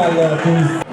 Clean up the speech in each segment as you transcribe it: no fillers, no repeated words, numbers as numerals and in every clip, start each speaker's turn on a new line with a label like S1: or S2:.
S1: Sénégal pour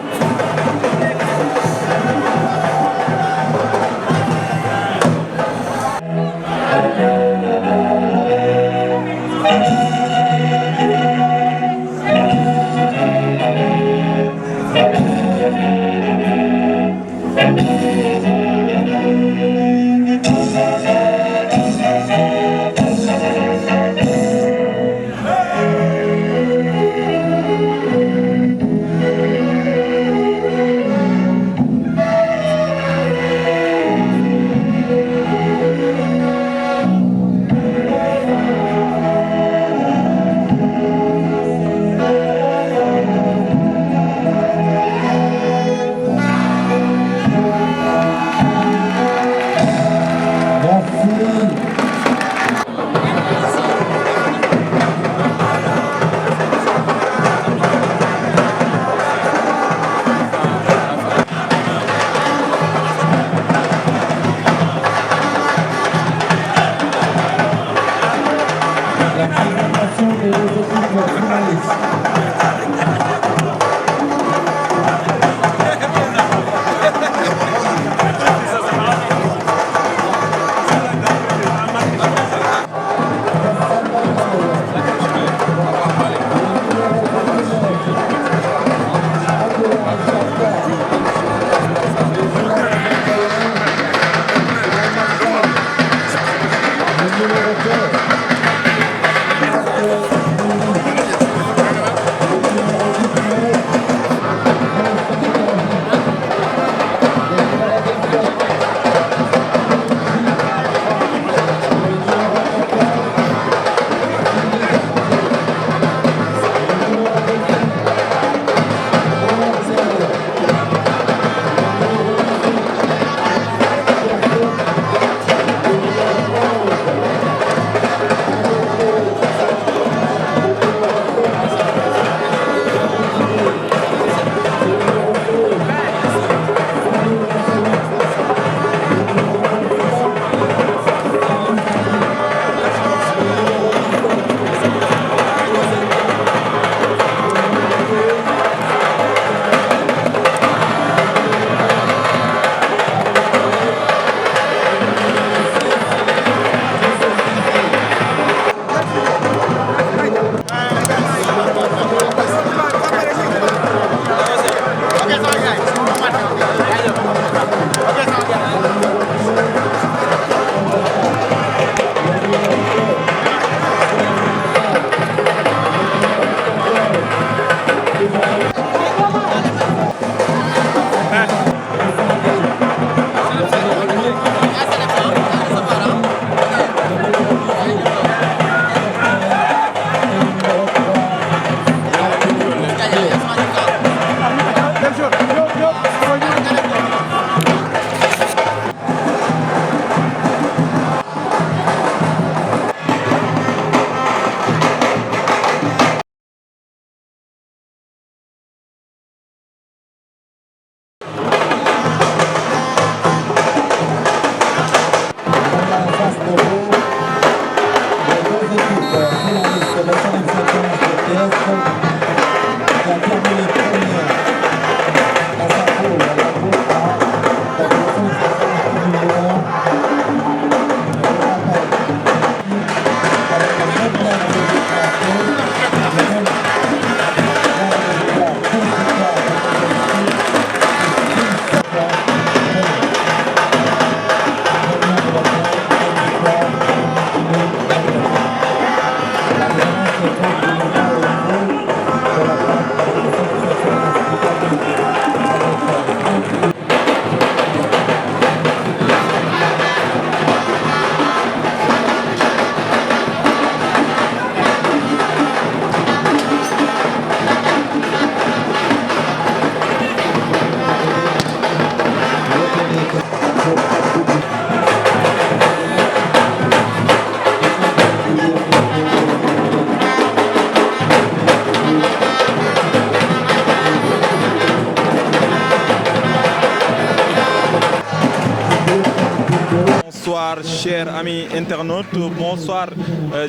S1: Bonsoir chers amis internautes, bonsoir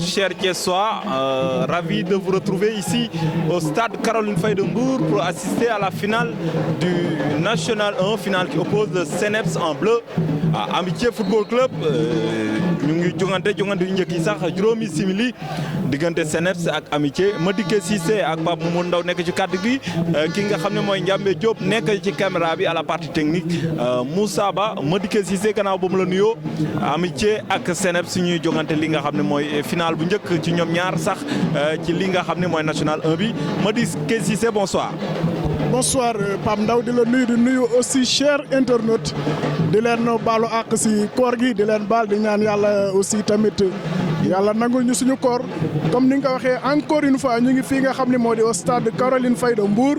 S1: chers Thiessois, ravi de vous retrouver ici au stade Caroline Faye de Mbour pour assister à la finale du National 1, finale qui oppose le CNEPS en bleu à Amitié Football Club. ñu ngi jongante yu njëkk yi sax juróomi simili diggante CNEPS ak Amitié Madické Cissé ak Pape Mamadou Ndaw nekk ci kàddu gi ki nga xam ne mooy Ndiambé Diop nekk ci caméra bi à la partie technique Moussa Ba Madické Cissé gannaaw ba mu la nuyoo Amitié ak CNEPS ñuy jongante li nga xam ne mooy final bu njëkk ci ñoom ñaar sax ci li nga xam ne mooy national 1 bi Madické Cissé bonsoir.
S2: Bonsoir Pape Ndaw di la nuyu di nuyu aussi cher internaute di leen baalu àq si koor gi di leen baal di ñaan yàlla aussi tamit yàlla nangul ñu suñu koor comme ni nga ko waxee encore une fois ñu ngi fii nga xam ne moo di au stade Caroline Faye de Mbour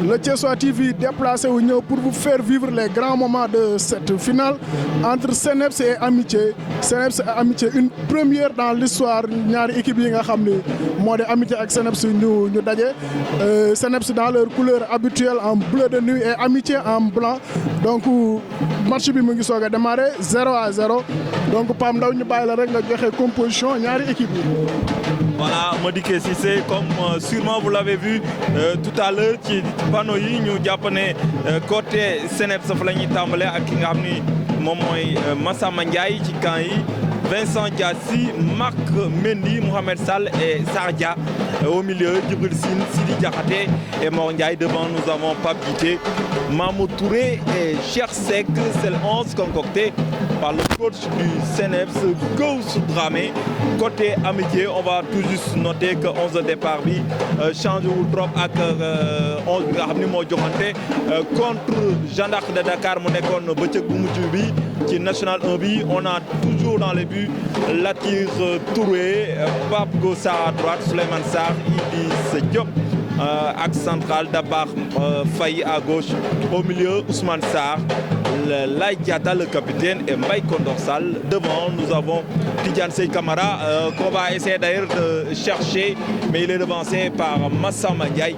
S2: le Thiessois TV déplacé wu ñëw pour vous faire vivre les grands moments de cette finale entre CNEPS et Amitié CNEPS et Amitié une première dans l'histoire ñaari équipe yi nga xam ni moo di Amitié ak CNEPS ñu daje CNEPS dans leur couleur habituelle en bleu de nuit et Amitié en blanc donc match bi mu ngi soog a démarré 0-0 donc Pape Ndaw ñu bàyyi la rek nga joxe composition ñaari équipe yi.
S1: Voilà Madické Cissé comme sûrement vous l'avez vu tout à l'heure ci panneau yi ñu jàpp ne côté CNEPS fa la ñuy tàmbale ak ki nga xam ni moom mooy Massamba Ndiaye ci camp yi Vincent Diassi, Marc Mendy, Mohamed Sall et Sardia. Au milieu, Djibril Sine, Sidi Diakhaté et Mor Ndiaye. Devant, nous avons Pape Guité, Mamou Touré et Cheikh Seck. C'est le 11 concocté par le coach du CNEPS, Goussou Dramé. Côté Amitié, on va tout juste noter que 11 de départ bi change wul trop ak 11 bi nga xam ni moo joxante contre Jeanne d'Arc de Dakar mu nekkoon bëccëg bu mujj bi ci national 1 bi. On a toujours dans les buts Latir Touré, Pape Gossar à droite, Souleymane Sarr, Idriss Diop. Axe central Dabar Faye à gauche, au milieu Ousmane Sarr, Laye Diatta le capitaine et Mbaye Kondorsal. Devant nous avons Tidiane Sey Camara qu'on va essayer d'ailleurs de chercher, mais il est devancé par Massamba Ndiaye,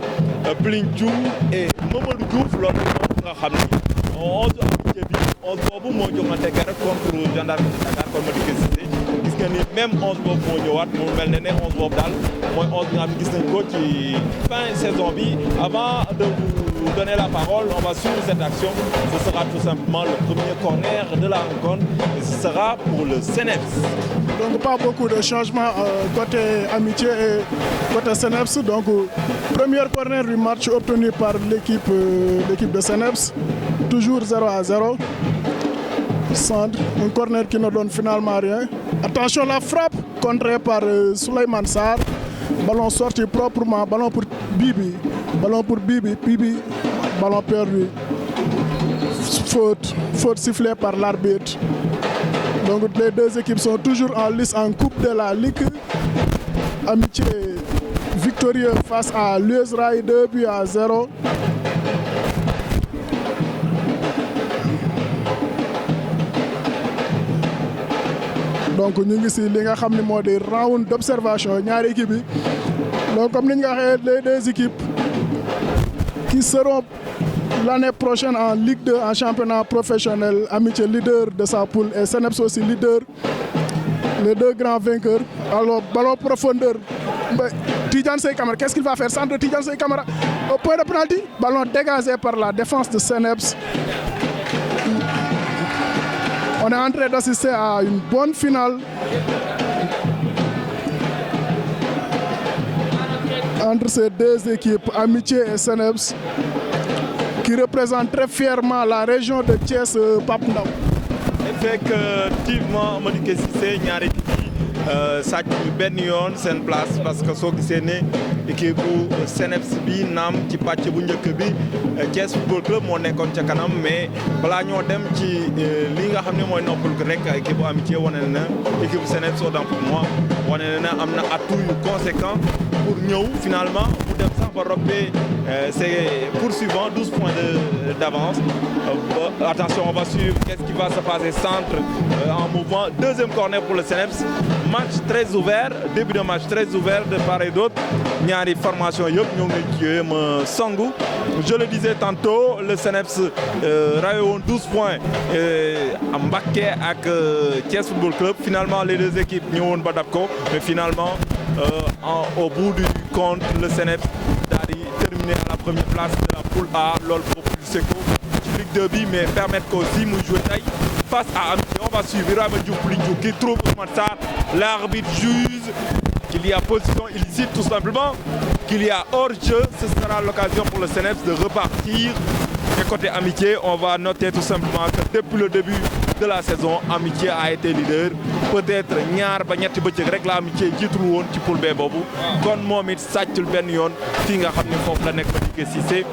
S1: Plinchou et Mamadou Diouf. Loolu nga xam ni 11 Amitié bi 11 boobu moo joxante keroog contre Jeanne d'Arc de Dakar kon Madické Cissé gis nga ni même 11 boobu moo ñëwaat mu mel ne 11 boobu daal mooy 11 nga xam ne gis nañ ko ci fin saison bi. Avant de vous donner la parole, on va suivre cette action. Ce sera tout simplement le premier corner de la rencontre et ce sera pour le CNEPS.
S2: Donc pas beaucoup de changements côté Amitié et côté CNEPS. Donc premier corner du match obtenu par l'équipe de CNEPS. Toujours 0-0. Centre, un corner qui ne donne finalement rien. Attention la frappe contrée par Souleymane Sarr. Ballon sorti proprement, ballon pour Bibi, ballon perdu. Faute sifflée par l'arbitre. Donc les deux équipes sont toujours en lice en Coupe de la Ligue. Amitié victorieux face à l'US Rail 2-0. Donc ñu ngi ci li nga xam ne moo di round d'observation ñaari équipes yi. Donc comme ni ñu ko waxee les deux équipes qui seront l'année prochaine en Ligue 2 en championnat professionnel. Amitié leader de sa poule et CNEPS aussi leader. Les deux grands vainqueurs. Alors ballon profondeur. Tidiane Sey Camara, qu'est-ce qu'il va faire? Centre de Tidiane Sey Camara au point de penalty. Ballon dégagé par la défense de CNEPS. On est en train d'assister à une bonne finale entre ces deux équipes, Amitié et CNEPS, qui représentent très fièrement la région de Thiès, Pape Ndaw.
S1: Effectivement, Madické Cissé ñaari équipe yi sàcc ñu benn yoon seen place parce que soo gisee ne équipe bu CNEPS bi naam ci pàcc bu njëkk bi Thiès Football Club moo nekkoon ca kanam mais balaa ñoo dem ci li nga xam ne mooy noppal ko rek équipe bu Amitié wane na équipe bu CNEPS autant pour moi wane na am na atout yu conséquent pour ñëw finalement mu dem sax Barobé, c'est poursuivant, 12 points d'avance. Attention, on va suivre qu'est-ce qui va se passer. Centre en mouvement, deuxième corner pour le CNEPS. Match très ouvert, début de match très ouvert de part et d'autre. Ñaari formation yëpp ñoo ngi jéem songu. Je le disais tantôt, le CNEPS rawee woon 12 points à Mbacké ak Thiès Football Club. Finalement, les deux équipes ñëwoon ba dab ko, mais finalement, au bout du compte, le CNEPS daal di terminer à la première place de la poule A. Loolu propulsé ko ci Ligue 2 bi, mais permettre ko aussi muy jouer tey face à Amitié. On va suivre Ibrahima Diouf qui trouve Ousmane Sarr. L'arbitre juge qu'il y a position illicite, tout simplement, qu'il y a hors-jeu. Ce sera l'occasion pour le CNEPS de repartir. Et côté Amitié, on va noter tout simplement que depuis le début de la saison, Amitié a été leader. Peut-être ñaar ba ñetti bëccëg rek la Amitié jiitul woon ci poule B boobu. Kon moom it sàccul benn yoon fii nga xam ne foofu la nekk Madické Cissé.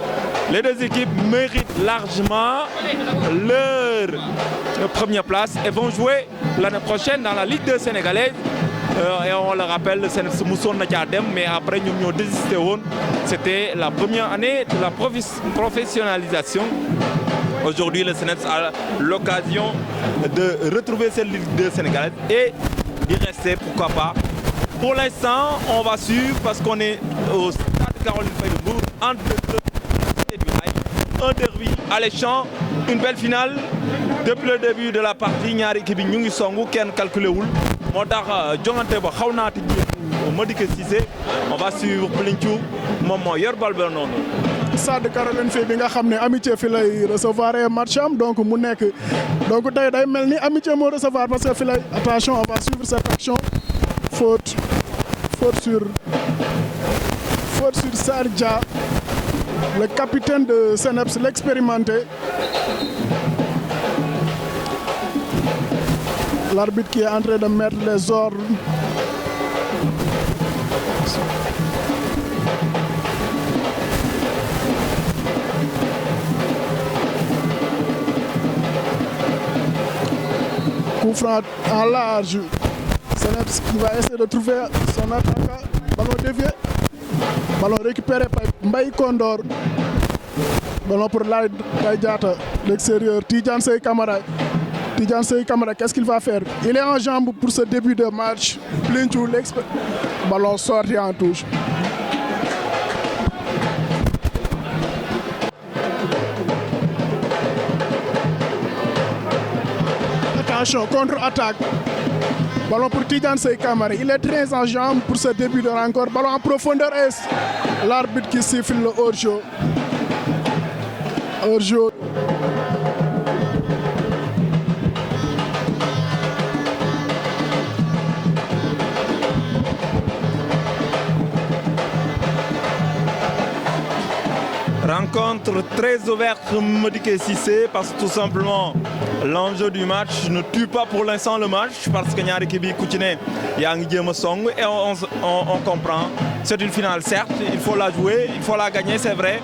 S1: Les deux équipes méritent largement leur première place et vont jouer l'année prochaine dans la Ligue 2 sénégalaise. Et on le rappelle, le CNEPS mosoon na caa dem, mais après ñoom ñoo désisté woon. C'était la première année de la professionnalisation. Aujourd'hui, le CNEPS a l'occasion de retrouver cette Ligue 2 sénégalaise et d'y rester, pourquoi pas. Pour l'instant, on va suivre parce qu'on est au stade Caroline Faye de Mbour entre le club et du Rail. Un derby alléchant, une belle finale. Depuis le début de la partie, ñaari équipe yi ñu ngi songu kenn calculé wul. Moo tax jongante ba xaw naa tijji Madické Cissé. On va suivre Plinchou moom moo yor bal ba noonu.
S2: Stade Caroline Faye bi nga xam ne Amitié fi lay recevoir match am donc mu nekk donc tey day mel ni Amitié moo recevoir parce que fi lay attention on va suivre cette action faute sur Sarr Dia, le capitaine de CNEPS, l'expérimenté. L'arbitre qui est en train de mettre les ordres. Coup franc en large. CNEPS qui va essayer de trouver son attaquant. Ballon dévié. Ballon récupéré par Mbaye Condor. Ballon pour Laye Diatta. L'extérieur. Tidiane Sey Camara. Tidiane Sey Camara, qu'est-ce qu'il va faire? Il est en jambe pour ce début de match. Plinchou, ballon sorti en touche. Attention, contre-attaque. Ballon pour Tidiane Sey Camara. Il est très en jambe pour ce début de rencontre. Ballon en profondeur et l'arbitre qui siffle le hors-jeu. Hors-jeu.
S1: Rencontre très ouverte Madické Cissé parce que tout simplement l'enjeu du match ne tue pas pour l'instant le match parce que ñaari équipe yi ku ci ne yaa ngi jéem a song et on comprend. C'est une finale certes, il faut la jouer, il faut la gagner, c'est vrai,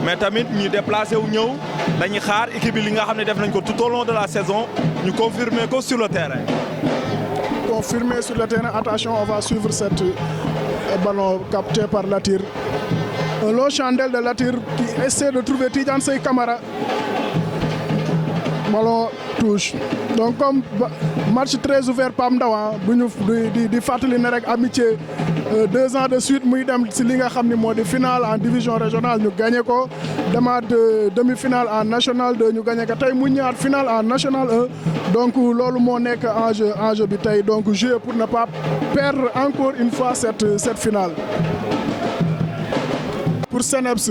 S1: mais tamit ñu déplacé wu ñëw dañuy xaar équipe yi li nga xam ne def nañ ko tout au long de la saison ñu confirmer ko sur le terrain.
S2: Confirmer sur le terrain, attention, on va suivre cette ballon capté par Latir. Un long chandelle de Latir qui essaie de trouver Tidiane Sey Camara. Ballon touche. Donc comme match très ouvert Pam Ndaw bu ñu di fàttali ne rek Amitié 2 ans de suite muy dem si li nga xam ni moo di finale en division régionale ñu gagné ko demaat demi-finale en national 2 ñu gagné ko tey mu ñëwaat finale en national 1 donc loolu moo nekk enjeu bi tey donc jouer pour ne pas perdre encore une fois cette finale. Pour CNEPS,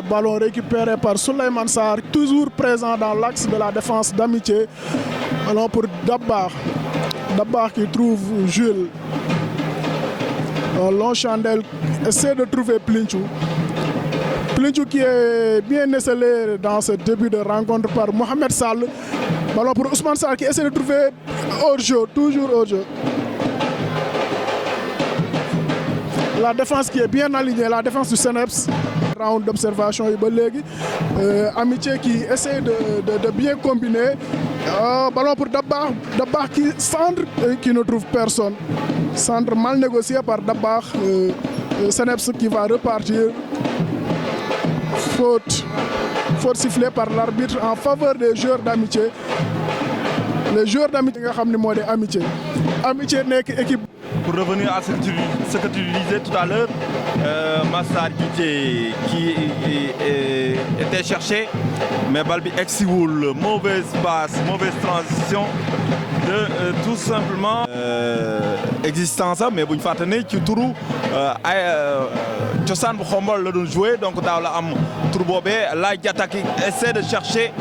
S2: ballon récupéré par Souleymane Sarr, toujours présent dans l'axe de la défense d'Amitié. Ballon pour Dabakh. Dabakh qui trouve Jules. Un long chandelle essaie de trouver Plinchou. Plinchou qui est bien esselé dans ce début de rencontre par Mohamed Sall. Ballon pour Ousmane Sarr qui essaie de trouver hors-jeu, toujours hors-jeu. La défense qui est bien alignée, la défense du CNEPS. Round d'observation yi ba léegi Amitié qui essaie de bien combiner. Ballon pour Dabakh qui centre et qui ne trouve personne. Centre mal négocié par Dabakh. CNEPS qui va repartir Faute sifflée par l'arbitre en faveur des joueurs d'Amitié. Les joueurs d'Amitié nga xam ne moo di Amitié nekk équipe.
S1: Pour revenir à ce que tu disais tout à l'heure, Massar qui était cherché, mais Balbi exiwul, mauvaise passe, mauvaise transition de tout simplement existence, mais bu ñu fàttali ne ci turu cosaan bu Xombol la doon joué, donc daaw la am tur boobee Laye Diatta qui essaie de chercher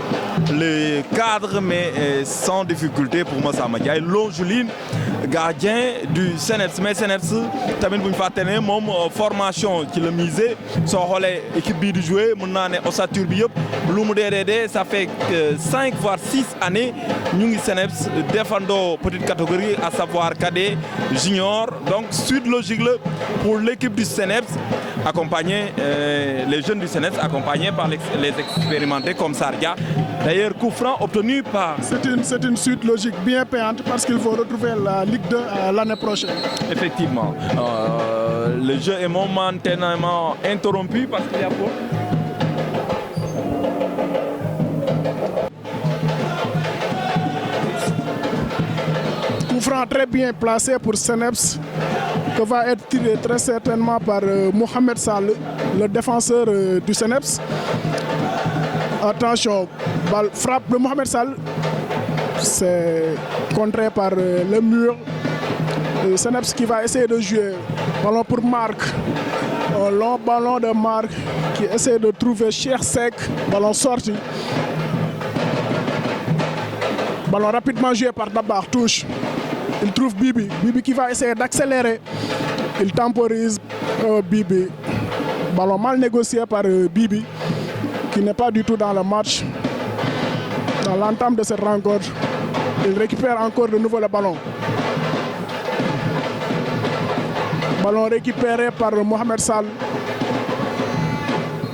S1: le cadre, mais sans difficulté pour Massamba Ndiaye. Longeline, gardien du CNEPS, mais CNEPS tamit bu ñu fàtte ne moom formation ci la misé soo xoolee équipe bii di jouer mën naa ne ossature bi yëpp lu mu dee ça fait 5 voire 6 années ñu ngi CNEPS défendoo petite catégorie à savoir cadet junior, donc suite logique la pour l'équipe du CNEPS accompagné les jeunes du CNEPS accompagnés par les expérimentés comme Sardia. D'ailleurs, coup franc obtenu par...
S2: C'est une suite logique bien payante parce qu'il faut retrouver la Ligue 2 l'année prochaine.
S1: Effectivement. Le jeu est momentanément interrompu parce qu'il y a quoi?
S2: Coup franc très bien placé pour CNEPS que va être tiré très certainement par Mohamed Sall, le défenseur du CNEPS. Attention, balle frappe de Mohamed Sall, c'est contré par le mur. CNEPS qui va essayer de jouer. Ballon pour Marc. Un long ballon de Marc qui essaie de trouver Cheikh Seck. Ballon sorti. Ballon rapidement joué par Dabar, touche. Il trouve Bibi. Bibi qui va essayer d'accélérer. Il temporise Bibi. Ballon mal négocié par Bibi, qui n'est pas du tout dans le match. Dans l'entame de cette rencontre, il récupère encore de nouveau le ballon. Ballon récupéré par Mohamed Sall.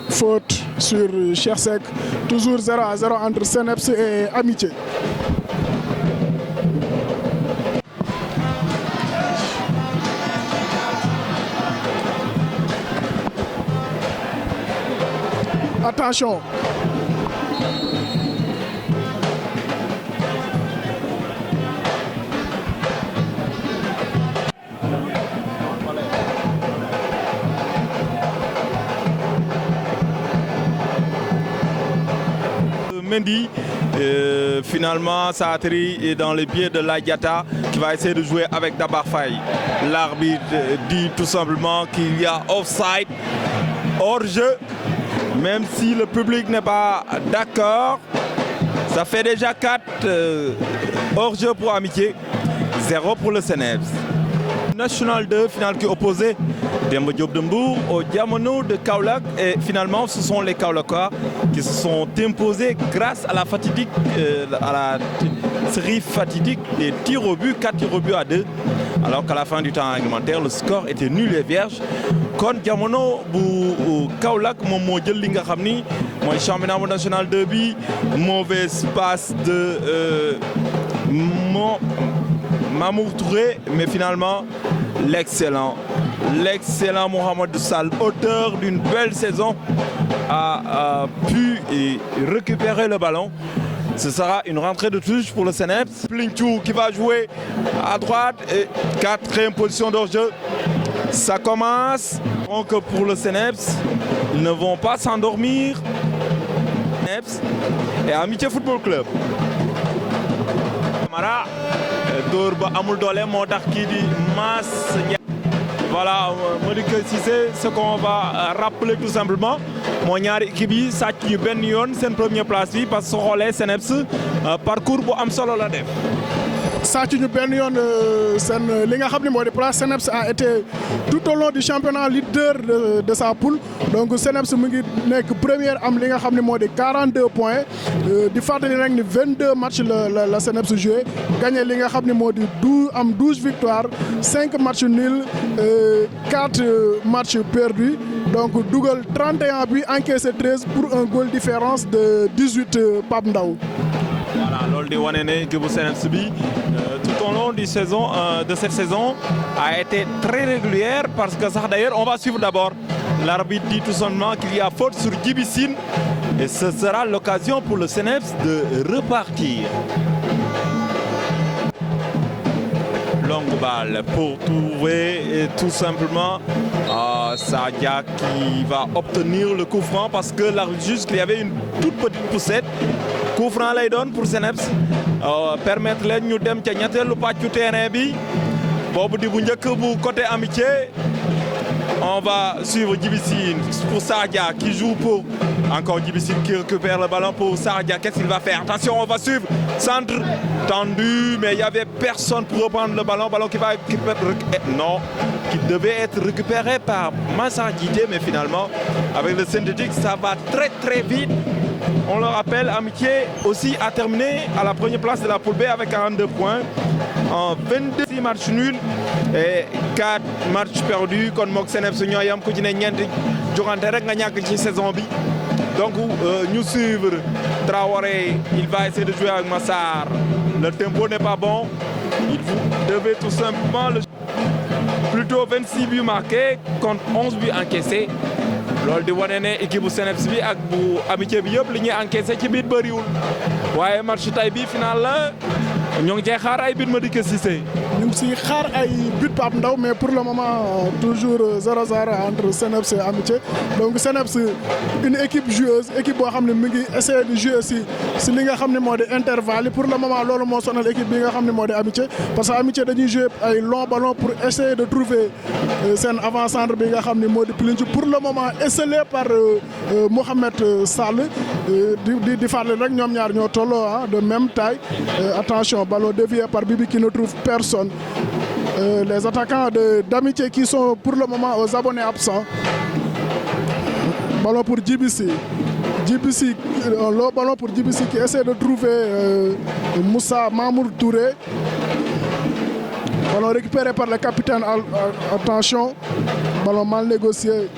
S2: Faute sur Cheikh Seck. Toujours 0-0 entre CNEPS et Amitié. Attention.
S1: Mendy, finalement ça atterrit dans les pieds de Laye Diatta qui va essayer de jouer avec Dabar Faye. L'arbitre dit tout simplement qu'il y a offside, hors-jeu. Même si le public n'est pas d'accord, ça fait déjà 4 hors-jeu pour Amitié, 0 pour le CNEPS. National 2, finale qui opposait Demba Diop de Mbour au Diamono de Kaolack. Et finalement, ce sont les Kaolackois qui se sont imposés grâce à la fatidique, à la série fatidique des tirs au but, 4 tirs au but à 2. Alors qu'à la fin du temps réglementaire, le score était nul et vierge. Kon Diamono bu Kaolack moom moo jël li nga xam ni mooy championnat national 2 bi, mauvaise passe de Mamour Touré, mais finalement l'excellent Mohamed Sall, auteur d'une belle saison, a pu récupérer le ballon. Ce sera une rentrée de touche pour le CNEPS. Plinchou qui va jouer à droite et 4e position d'hors-jeu. Ça commence. Donc pour le CNEPS, ils ne vont pas s'endormir. CNEPS et Amitié Football Club. Camara dóor ba amul doole moo tax kii di Mass Ndiaye. Voilà, Modique Cissé, ce qu'on va rappeler tout simplement, moo ñaari équipe yi sàcc ñu benn yoon seen première place bi parce que soo xoolee CNEPS parcours bu am solo la def.
S2: sàcc ñu benn yoon seen li nga xam ne moo di place. CNEPS a été tout au long du championnat leader de sa poule, donc CNEPS mu ngi nekk première am li nga xam ne moo di 42 points di fàttali rek ni 22 matchs la CNEPS joué, gagné li nga xam ne moo di 12 victoires, 5 matchs nuls, 4 matchs perdus, donc dugal 31 buts, encaissé 13 pour un goal différence de 18 Pape Ndaw.
S1: Voilà, loolu di wane ne équipe bu CNEPS bi tout au long de cette saison a été très régulière parce que sax d'ailleurs on va suivre d'abord L'arbitre dit tout simplement qu'il y a faute sur Djiby Sine et ce sera l'occasion pour le CNEPS de repartir. Longue balle pour trouver tout simplement Sadia qui va obtenir le coup franc parce que l'arbitre juste il y avait une toute petite poussette. Coup franc lay doon pour CNEPS permettre leen ñu dem ca ñetteelu pàccu terrain bi boobu di bu njëkk bu côté amitié. On va suivre Djiby Sine pour Sadia qui joue pour encore Djiby Sine qui récupère le ballon pour Sadia. Qu'est-ce qu'il va faire? Attention, on va suivre. Centre tendu, mais il n'y avait personne pour reprendre le ballon. Ballon qui va non, qui devait être récupéré par Massa Djidé, mais finalement, avec le synthétique, ça va très très vite. On le rappelle, Amitié aussi a terminé à la première place de la poule B avec 42 points. En 22 matchs nuls et 4 matchs perdus kon mook CNEPS ñoo yam ku ci ne ñeenti joxante rek nga ñàkk ci saison bi donc ñu suivre Traoré il va essayer de jouer avec Massar le tempo n'est pas bon il devait tout simplement plutôt 26 buts marqués contre 11 buts encaissés loolu di wane ne équipe bu CNEPS bi ak bu Amitié bi yëpp li ñuy encaissé ci biir bëriwul waaye match tay bi final la ñoo ngi cee xaar ay but Madické Cissé.
S2: ñu ngi siy xaar ay but Pape Ndaw mais pour le moment toujours 0-0 entre CNEPS et Amitié donc CNEPS une équipe joueuse équipe boo xam ne mi ngi essayer de jouer si li nga xam ne moo di intervalle yi pour le moment loolu moo sonal équipe bi nga xam ne moo di Amitié parce que Amitié dañuy jouer ay long ballon pour essayer de trouver seen avant-centre bi nga xam ne moo di Plinc pour le moment esselé par Mohamed Sall di fàttali rek ñoom ñaar ñoo tolloo de même taille attention. Ballon dévié par Bibi qui ne trouve personne. Les attaquants d'Amitié qui sont pour le moment aux abonnés absents. Ballon pour Djiby Sine. Le ballon pour Djiby Sine qui essaie de trouver Moussa Mamour Touré. Ballon récupéré par le capitaine. Attention. Ballon mal négocié.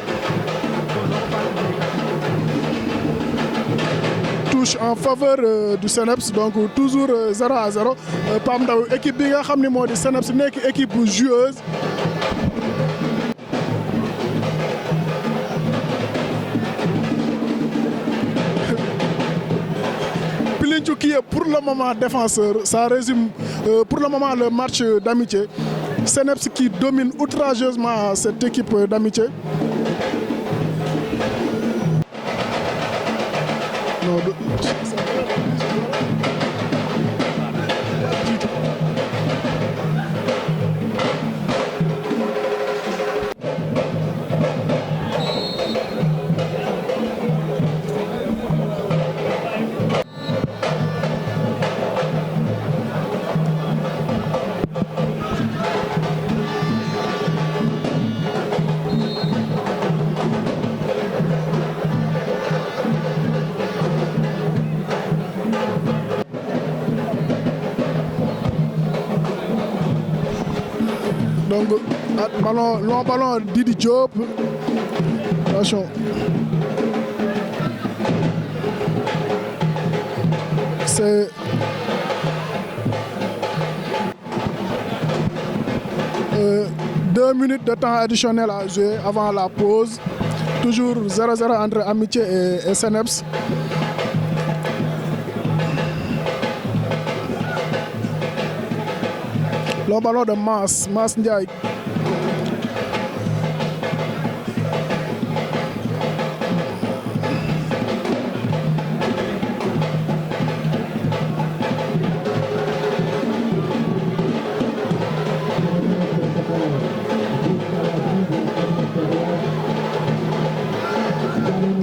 S2: En faveur du CNEPS donc toujours 0-0 Pape Ndaw équipe bi nga xam ne moo di CNEPS nekk équipe joueuse Plinc qui est pour le moment défenseur ça résume pour le moment le match d'Amitié CNEPS qui domine outrageusement cette équipe d'Amitié. Donc, long ballon Didi Diop. Attention. C'est 2 minutes de temps additionnel à jouer avant la pause. Toujours 0-0 entre Amitié et CNEPS. Le ballon de Mass Ndiaye.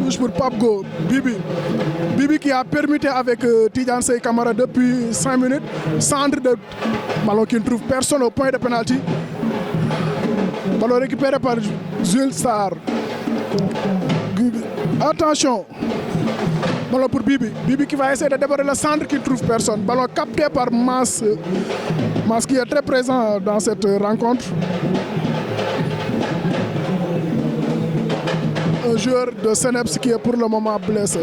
S2: Touche pour Pape Go, Bibi qui a permuté avec Tidiane Sey Camara depuis 5 minutes. Centre de ballon qui ne trouve personne au point de pénalty. Ballon récupéré par Jules Sarr. Attention. Ballon pour Bibi qui va essayer de déborder le centre qui ne trouve personne. Ballon capté par Mass qui est très présent dans cette rencontre. Un joueur de CNEPS qui est pour le moment blessé.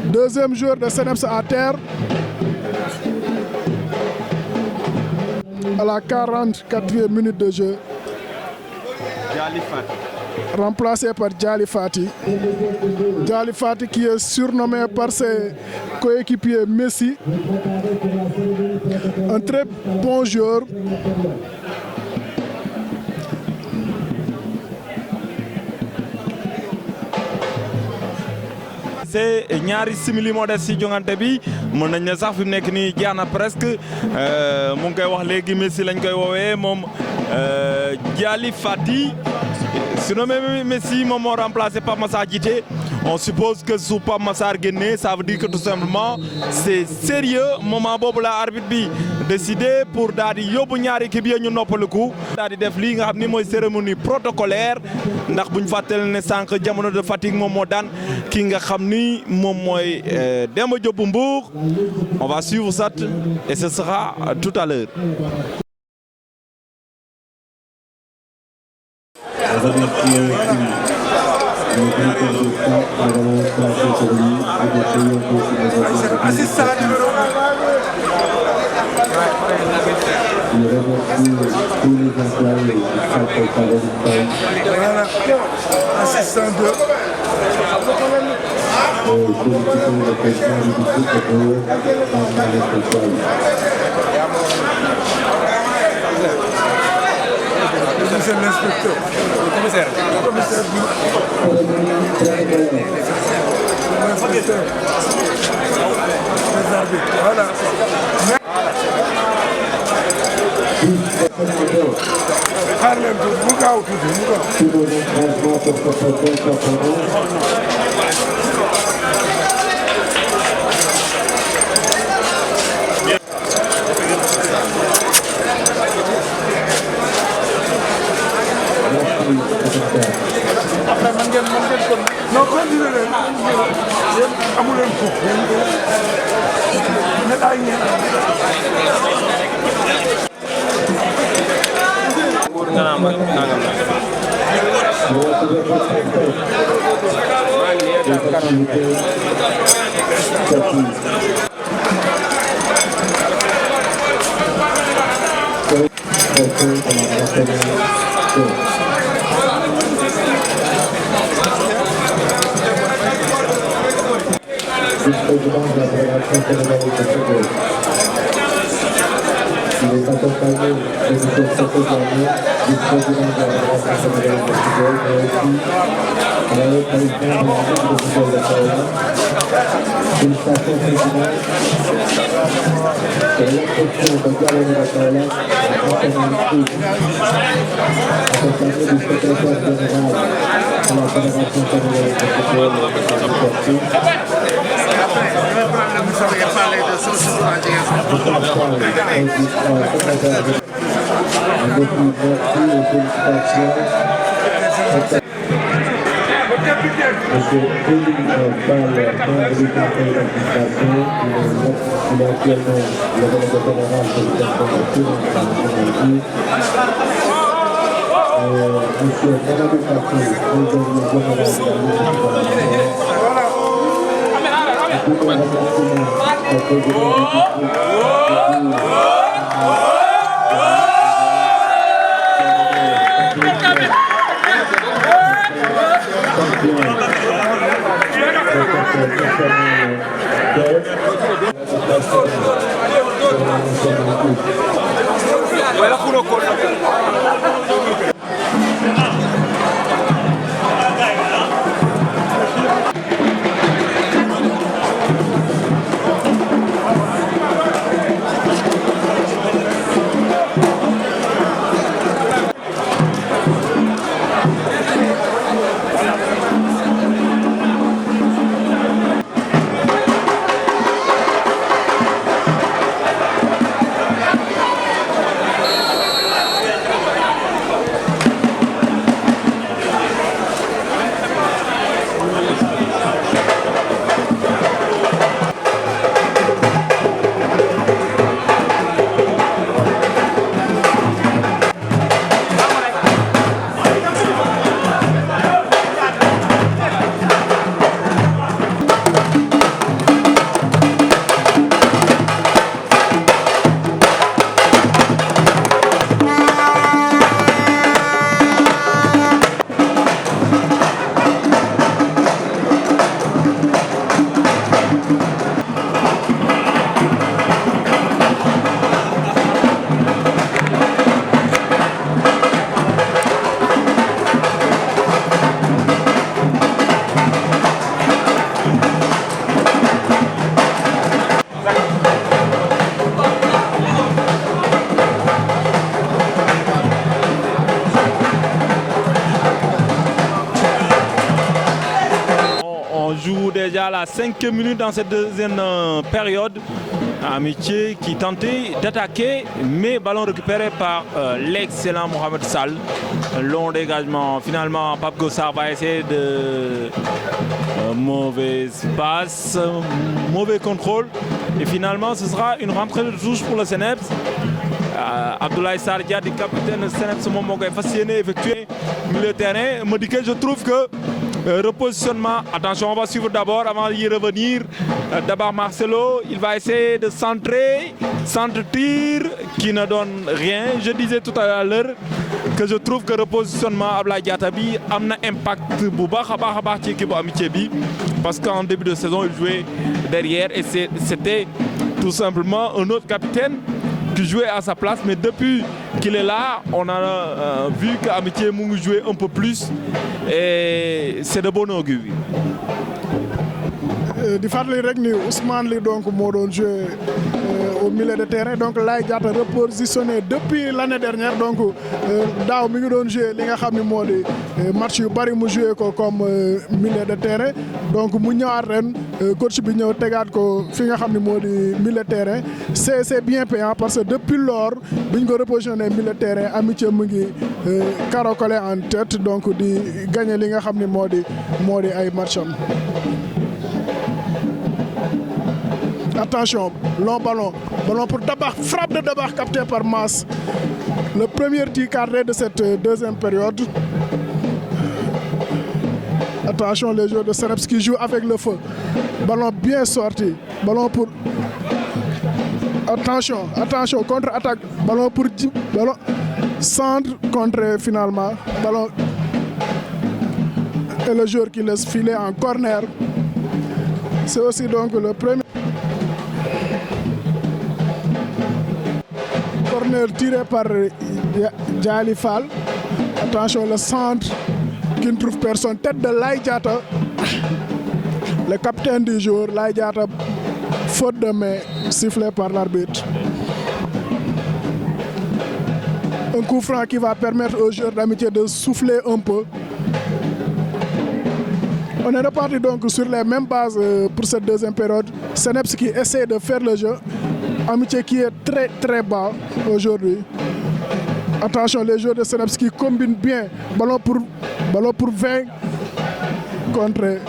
S2: Deuxième joueur de CNEPS à terre. À la 44e minute de jeu. remplacé par Djali Fati. Djali Fati qui est surnommé par ses coéquipiers Messi. Un très bon joueur.
S1: c'est ñaari simili moo des si jongante bi mën nañ ne sax fi mu nekk nii jeex na presque mu ngi koy wax léegi Messi lañ koy woowee moom Djali Fati surnommé Messi moom moo remplacé Pape Massar Djité. On suppose que su Pape Massar génne ça veut dire que tout simplement c'est sérieux moment boobu la arbitre bi décidé pour daal di yóbbu ñaari équipe yi ñu noppaliku daal di def lii nga xam ni mooy cérémonie protocolaire ndax buñ fàttali ne sànq jamono de Fatick moom moo daan ki nga xam ni moom mooy Demba Diop bu Mbour. On va suivre ça et ce sera tout à l'heure.
S3: Assistant numéro 1. Voilà. Assistant 2. C'est l'inspecteur. Le commissaire. Le commissaire. Les arbitres. Voilà. xaar leen tuuti mu gaaw tuuti mu gaaw. après man ngeen kon non continué leen yéen amu leen ko médaille ngeen
S4: Il est accompagné de M. Soto-Gagné, vice-président de la Fédération sénégalaise de football, mais aussi le président de la Ligue de football de Kaolack. Félicitations président. C'est l'exception de Diallo de Kaolack, accompagné du secrétaire général de la Fédération sénégalaise de football et Monsieur Félix Ball, membre du conseil d'administration, il est actuellement le délégué général de l'État Monsieur Mamadou Fatou, président général de la
S1: joue déjà la 5e minute dans cette deuxième période. Amitié qui tentait d'attaquer, mais ballon récupéré par l'excellent Mohamed Sall. Un long dégagement. Finalement, Pape Gossard va essayer de... mauvaise passe, mauvais contrôle. Et finalement, ce sera une rentrée de touche pour le CNEPS. Abdoulaye Sardia, du capitaine CNEPS, moo koy fas yéene effectuer milieu de terrain. Modiqué, je trouve que repositionnement, attention, on va suivre d'abord avant d'y revenir. D'abord Marcelo, il va essayer de centrer, centre-tir qui ne donne rien. Je disais tout à l'heure que je trouve que repositionnement Abdoulaye Diatta bi am na impact bu baax a baax ci équipe bu Amitié bi parce qu'en début de saison il jouait derrière et c'était tout simplement un autre capitaine qui jouait à sa place, mais depuis qu'il est là, on a vu qu'Amitié mu ngi jouer un peu plus et c'est de bon augure.
S2: di fàttali rek ni Ousmane Ly donc moo doon joué au milieu de terrain donc Laye Diatta repositionné depuis l'année dernière donc daaw mi ngi doon joué li nga xam ni moo di match yu bari mu joué ko comme milieu de terrain donc mu ñëwaat ren coach bi ñëw tegaat ko fi nga xam ni moo di milieu de terrain c'est bien payant parce que depuis lors bi ñu ko repositionné milieu de terrain Amitié mu ngi caracolé en tête donc di gagné li nga xam ni moo di ay matcham. Attention, long ballon pour Dabakh, frappe de Dabakh capté par Mass. Le premier tir cadré de cette deuxième période. Attention, les joueurs de CNEPS qui jouent avec le feu. Ballon bien sorti. Ballon pour... Attention, contre-attaque. Ballon pour... Ballon... Centre contre finalement. Ballon... Et le joueur qui laisse filer en corner. C'est aussi donc le premier... Corner tiré par Djali Fall. Attention, le centre qui ne trouve personne. Tête de Laye Diatta. Le capitaine du jour, Laye Diatta. Faute de main, sifflé par l'arbitre. Un coup franc qui va permettre aux joueurs d'Amitié de souffler un peu. On est reparti donc sur les mêmes bases pour cette deuxième période. CNEPS qui essaie de faire le jeu. Amitié qui est très très bas aujourd'hui. Attention, les joueurs de CNEPS qui combinent bien. Ballon pour 20 contre.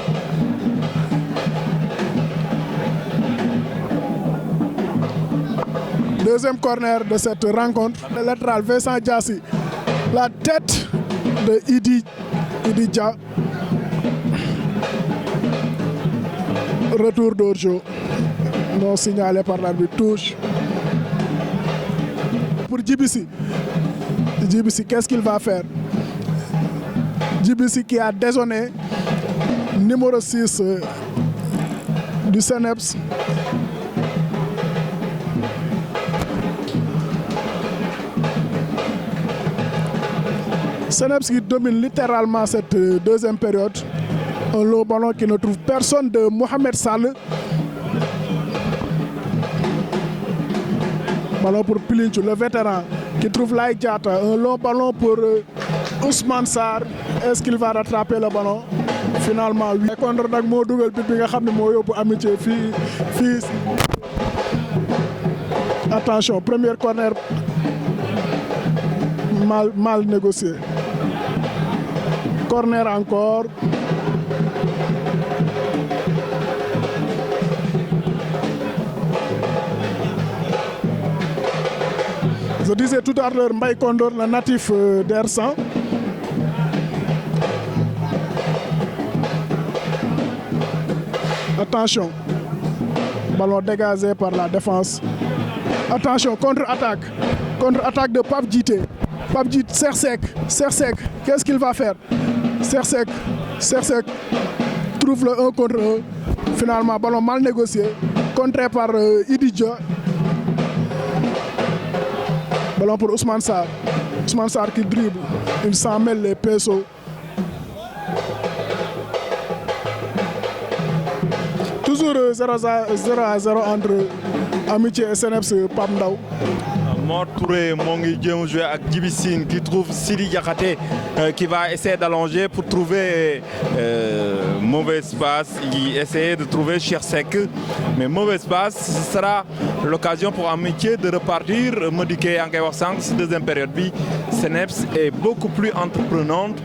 S2: Deuxième corner de cette rencontre. Le latéral Vincent Diassi. La tête de Idi Dia. Retour d'Orjo. Non signalé par l'arbitre, touche. Pour Djibissi. Djibissi, qu'est-ce qu'il va faire? Djibissi qui a désonné. Numéro 6 du CNEPS. CNEPS qui domine littéralement cette deuxième période. Un long ballon qui ne trouve personne de Mohamed Sall. Ballon pour Pilinchou, le vétéran qui trouve Laye Diatta. Un long ballon pour Ousmane Sarr. Est-ce qu'il va rattraper le ballon? Finalement, oui. Contre nag moo dugal bit bi nga xam ne moo yóbbu Amitié fii. Attention, premier corner mal négocié. Corner encore. Je disais tout à l'heure, Mbaye Kondor, le natif d'Ersan. Attention, ballon dégagé par la défense. Attention, contre-attaque. Contre-attaque de Pape Djité. Pape Djité, Sersec. Qu'est-ce qu'il va faire? Sersec trouve le 1 contre 1. Finalement, ballon mal négocié. Contré par Idi Dia. Ballon pour Ousmane Sarr. Ousmane Sarr qui dribble. Il s'en mêle les pinceaux. Toujours 0-0 entre Amitié et CNEPS Pape Ndaw.
S1: Mor Touré moo ngi jéem jouer avec Djiby Sine qui trouve Sidi Diakhaté qui va essayer d'allonger pour trouver mauvais espace. Il essaie de trouver Cheikh Seck, mais mauvais espace. Ce sera l'occasion pour Amitié de repartir. Modiké en koy wax sànq si deuxième période bi Seneps est beaucoup plus entreprenante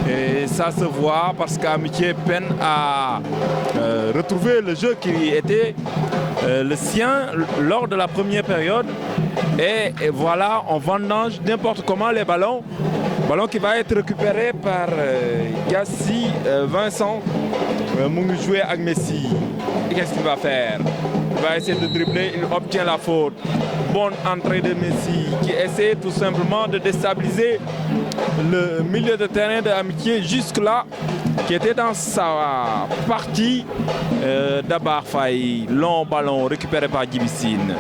S1: et ça se voit parce qu'Amitié peine à retrouver le jeu qui était le sien lors de la première période. Et voilà, on vendange n'importe comment les ballons. Ballon qui va être récupéré par Gassi Vincent. Mu ngi jouer avec Messi. Qu'est-ce qu'il va faire? Il va essayer de dribbler, il obtient la faute. Bonne entrée de Messi qui essaie tout simplement de déstabiliser le milieu de terrain de Amitié jusque-là, qui était dans sa partie. Dabar Faye, long ballon récupéré par Djiby Sine.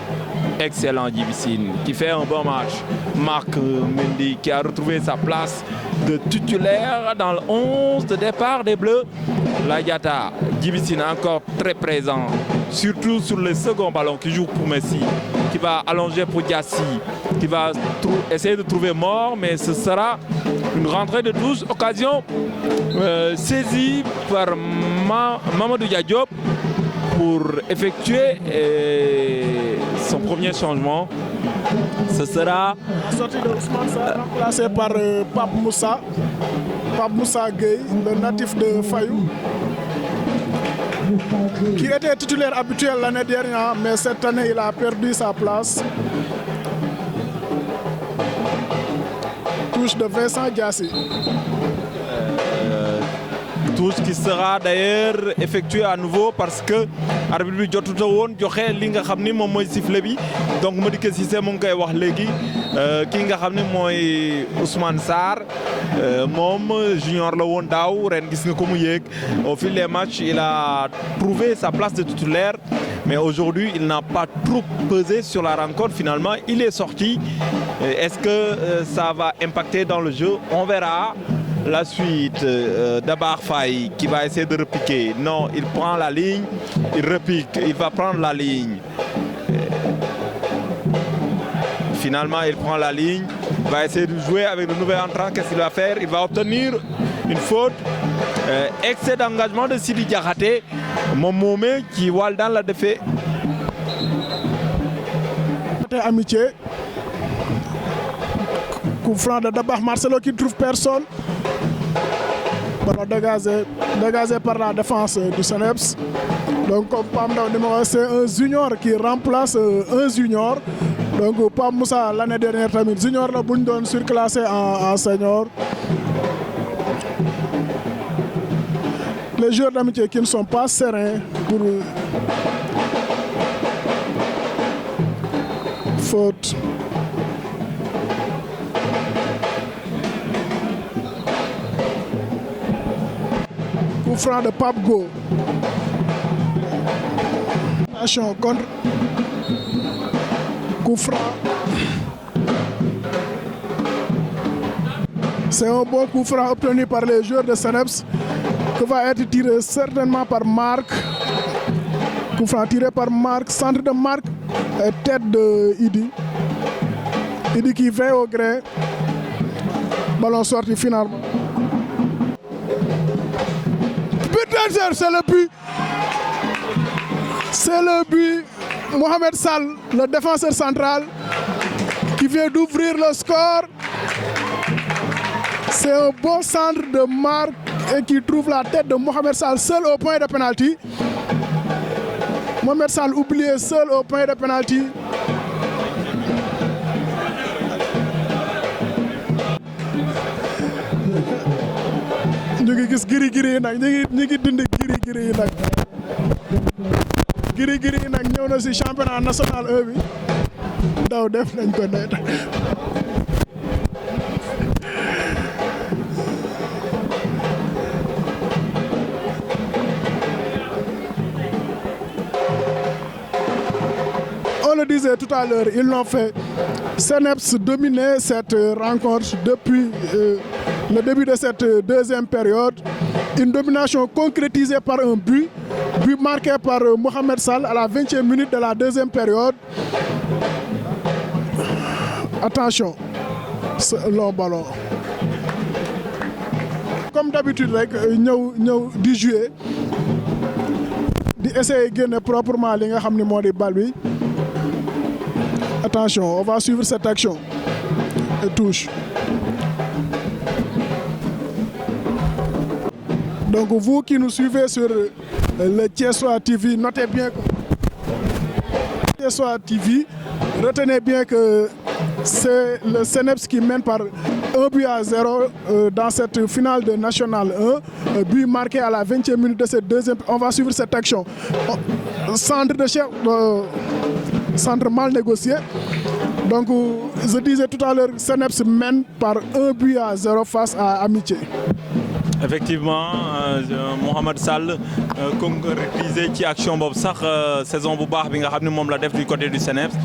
S1: Excellent Djiby Sine qui fait un bon match. Marc Mendy qui a retrouvé sa place de titulaire dans le 11 de départ des Bleus. La Diatta, Djiby Sine encore très présent, surtout sur le second ballon qui joue pour Messi, qui va allonger pour Diassi, qui va essayer de trouver Mort, mais ce sera une rentrée de touche, occasion saisie par Mamadou Diop pour effectuer son premier changement. Ce sera
S2: la sortie de Ousmane Sarr remplacé par Pape Moussa Gueye, le natif de Fayou, qui était titulaire habituel l'année dernière, mais cette année il a perdu sa place. Touche de Vincent Diassi.
S1: Touche qui sera d'ailleurs effectuée à nouveau parce que arbitre bi jotuta woon joxe li nga xam ni moom mooy sifflet bi. Donc Modiké Cissé mu ngi koy wax léegi ki nga xam ne mooy Ousmane Sarr moom junior la woon daaw ren gis nga ko mu yéeg. Au fil des matchs il a trouvé sa place de titulaire, mais aujourd'hui il n'a pas trop pesé sur la rencontre. Finalement il est sorti. Est-ce que ça va impacter dans le jeu? On verra. La suite, Dabar Faye qui va essayer de repiquer. Non, il prend la ligne, il repique, il va prendre la ligne. Finalement, il prend la ligne, il va essayer de jouer avec le nouvel entrant. Qu'est-ce qu'il va faire? Il va obtenir une faute. Excès d'engagement de Sidi Diakhaté. Momomé qui voit dans la défaite.
S2: Amitié. Coup franc de Dabar Marcelo qui ne trouve personne. Ballon dégagé par la défense du Seneps. Donc comme Pam Ndaw numéro 1, c'est un junior qui remplace un junior. Donc Pam Moussa l'année dernière tamit junior la bu ñu doon surclassé en senior. Les joueurs d'Amitié qui ne sont pas sereins pour faute. Coup franc de Pape Go. Attention contre. Coup franc. C'est un bon coup franc obtenu par les joueurs de Seneps qui va être tiré certainement par Marc. Coup franc tiré par Marc, centre de Marc et tête de Idi. Idi qui va au gré. Ballon sorti finalement. C'est le but. C'est le but. Mohamed Sall, le défenseur central, qui vient d'ouvrir le score. C'est un bon centre de Marc et qui trouve la tête de Mohamed Sall seul au point de pénalty. Mohamed Sall oublié seul au point de pénalty. ñu ngi gis giri-giri yi nag ñu ngi dindi giri-giri yi nag giri-giri yi nag ñëw na si championnat national 1 bi daw def nañ ko ne on le disait tout à l'heure, ils l'ont fait. Seneps dominait cette rencontre depuis le début de cette deuxième période. Une domination concrétisée par un but marqué par Mohamed Sall à la 20e minute de la deuxième période. attention ce long ballon comme d'habitude rek ñëw di jouer di essayer génne proprement li nga xam ni moo di bal bi attention on va suivre cette action et touche. Donc vous qui nous suivez sur le Thiessois TV, notez bien que Thiessois TV, retenez bien que c'est le CNEPS qui mène par 1-0 dans cette finale de National 1, but marqué à la 20e minute de cette deuxième. On va suivre cette action. Centre de chef, centre mal négocié. Donc je disais tout à l'heure, CNEPS mène par 1-0 face à Amitié.
S1: Effectivement Mohamed Sall concrétisé ci action boobu sax saison bu baax bi nga xam ne moom la def du côté du CNEPS.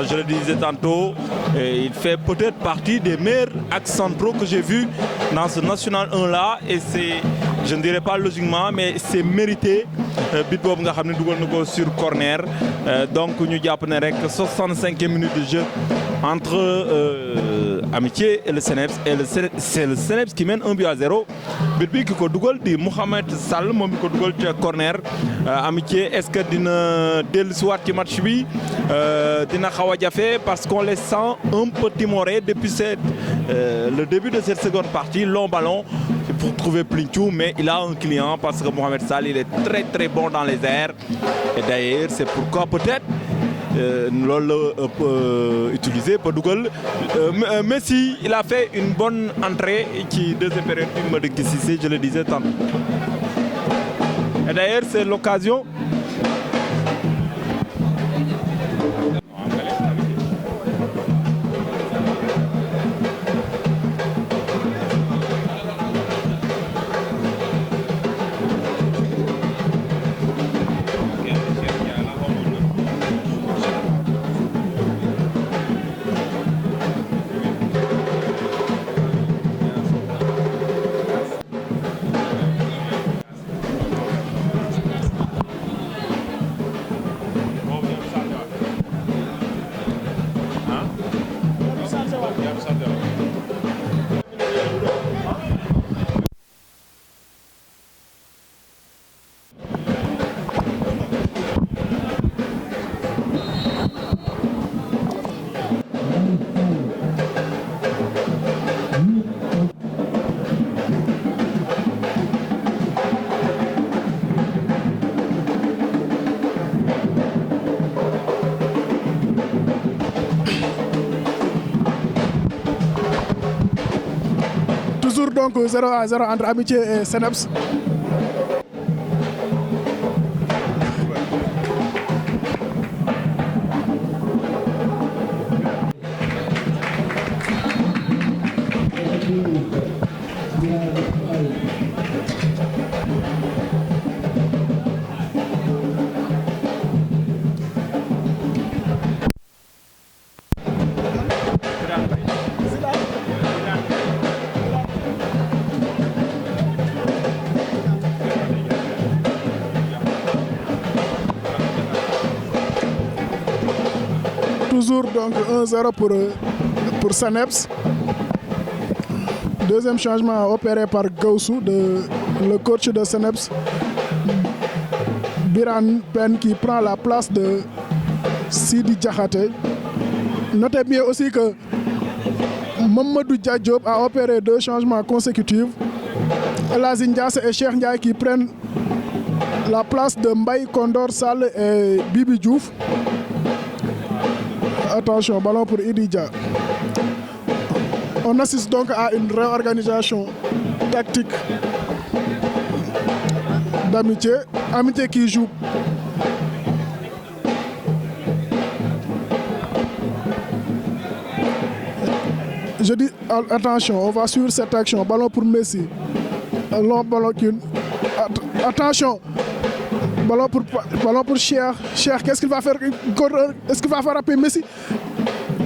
S1: Je le disais tantôt, il fait peut-être partie des meilleurs axes centraux que j'ai vu dans ce National 1 là, et c'est, je ne dirais pas logiquement, mais c'est mérité bit boobu nga xam ne dugal na ko sur corner. Donc ñu jàpp ne rek 65e minute de jeu entre Amitié et le CNEPS, et c'est le CNEPS qui mène 1-0. bit bi ki ko dugal di Mohamed Sall moom mi ko dugal ci corner. Amitié est-ce que dina dellusiwaat ci match bi dina xaw a jafe parce qu'on les sent un peu timorés depuis le début de cette seconde partie. Long ballon pour trouver Plinchou, mais il a un client parce que Mohamed Sall il est très très bon dans les airs, et d'ailleurs c'est pourquoi peut-être loolu la utilisé pour dugal. Messi il a fait une bonne entrée ci deuxième période bi ma dëkk Cissé, je le disais tantôt, et d'ailleurs c'est l'occasion
S2: donc 0-0 entre Amitié et CNEPS. Toujours donc 1-0 pour CNEPS. Deuxième changement opéré par Gaussou, le coach de CNEPS, Biran Pen, qui prend la place de Sidi Diakhaté. Notez bien aussi que Mamadou Diop a opéré 2 changements consécutifs. Elhadji Ndiasse et Cheikh Ndiaye qui prennent la place de Mbaye Condor Sall et Bibi Diouf. Attention, ballon pour Idija. On assiste donc à une réorganisation tactique d'Amitié. Amitié qui joue. Je dis attention, on va suivre cette action. Ballon pour Messi. Un long ballon qui... Attention. Ballon pour Cheikh. Cheikh, qu'est-ce qu'il va faire? Est-ce qu'il va faire rappeler Messi?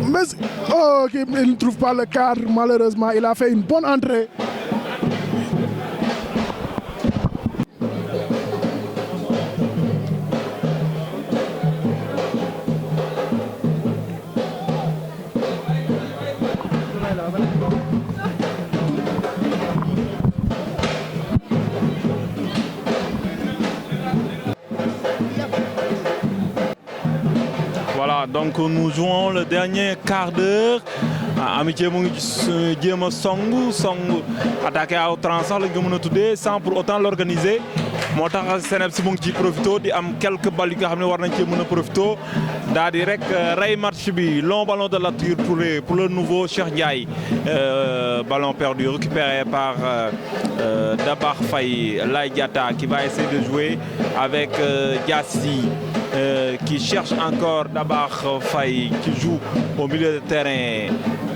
S2: Messi, oh, il ne trouve pas le cadre, malheureusement. Il a fait une bonne entrée.
S1: Voilà, donc nous jouons le dernier quart d'heure. Amitié mu ngi jéem a song attaqué à outrance sax la nga mën a tuddee sans pour autant l'organiser moo tax Seneps mu ngi ci profito di am quelques balles yu nga xam ne war nañ cee mën a profito daal di rek rey match bi long ballon de Latir Touré pour le nouveau Cheikh Ndiaye ballon perdu récupéré par Dabar Faye Lay Diatta qui va essayer de jouer avec Diassi qui cherche encore Dabar Faye qui joue au milieu de terrain.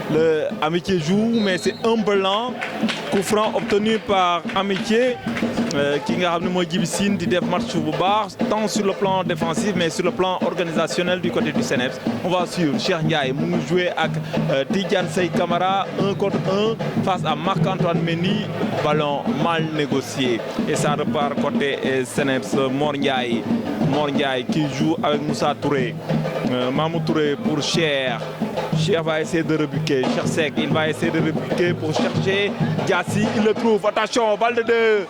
S1: Le Amitié joue mais c'est un peu lent. Coup franc obtenu par Amitié ki nga xam ne mooy Djibi Sine di def match bu baax tant sur le plan défensif mais sur le plan organisationnel du côté du Seneps. On va suivre Cheikh Ndiaye mu ngi jouer ak Tidiane Sey Camara 1 contre 1 face à Marc-Antoine Mendy. Ballon mal négocié et ça repart côté Seneps. Mor Ndiaye qui joue avec Moussa Touré. Mamou Touré pour Cheikh. Cheikh va essayer de rebuquer. Cheikh Seck, il va essayer de rebuquer pour chercher Diassi. Il le trouve. Attention, balle de deux.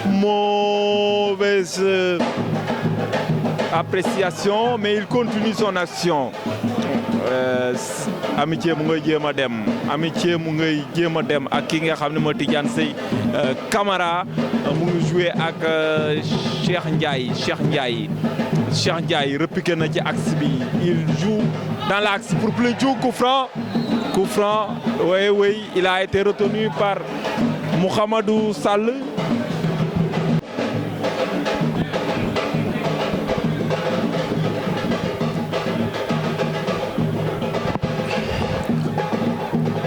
S1: Mauvaise appréciation, mais il continue son action. Amitié mu ngay jéem a dem Amitié mu ngay jéem a dem ak ki nga xam ne mooy Tidiane Sey Camara mu ngi joué ak Cheikh Ndiaye repiqué na ci axe bi il joue dans l'axe pour Plédiou. Coup franc oui il a été retenu par Mouhamadou Sall.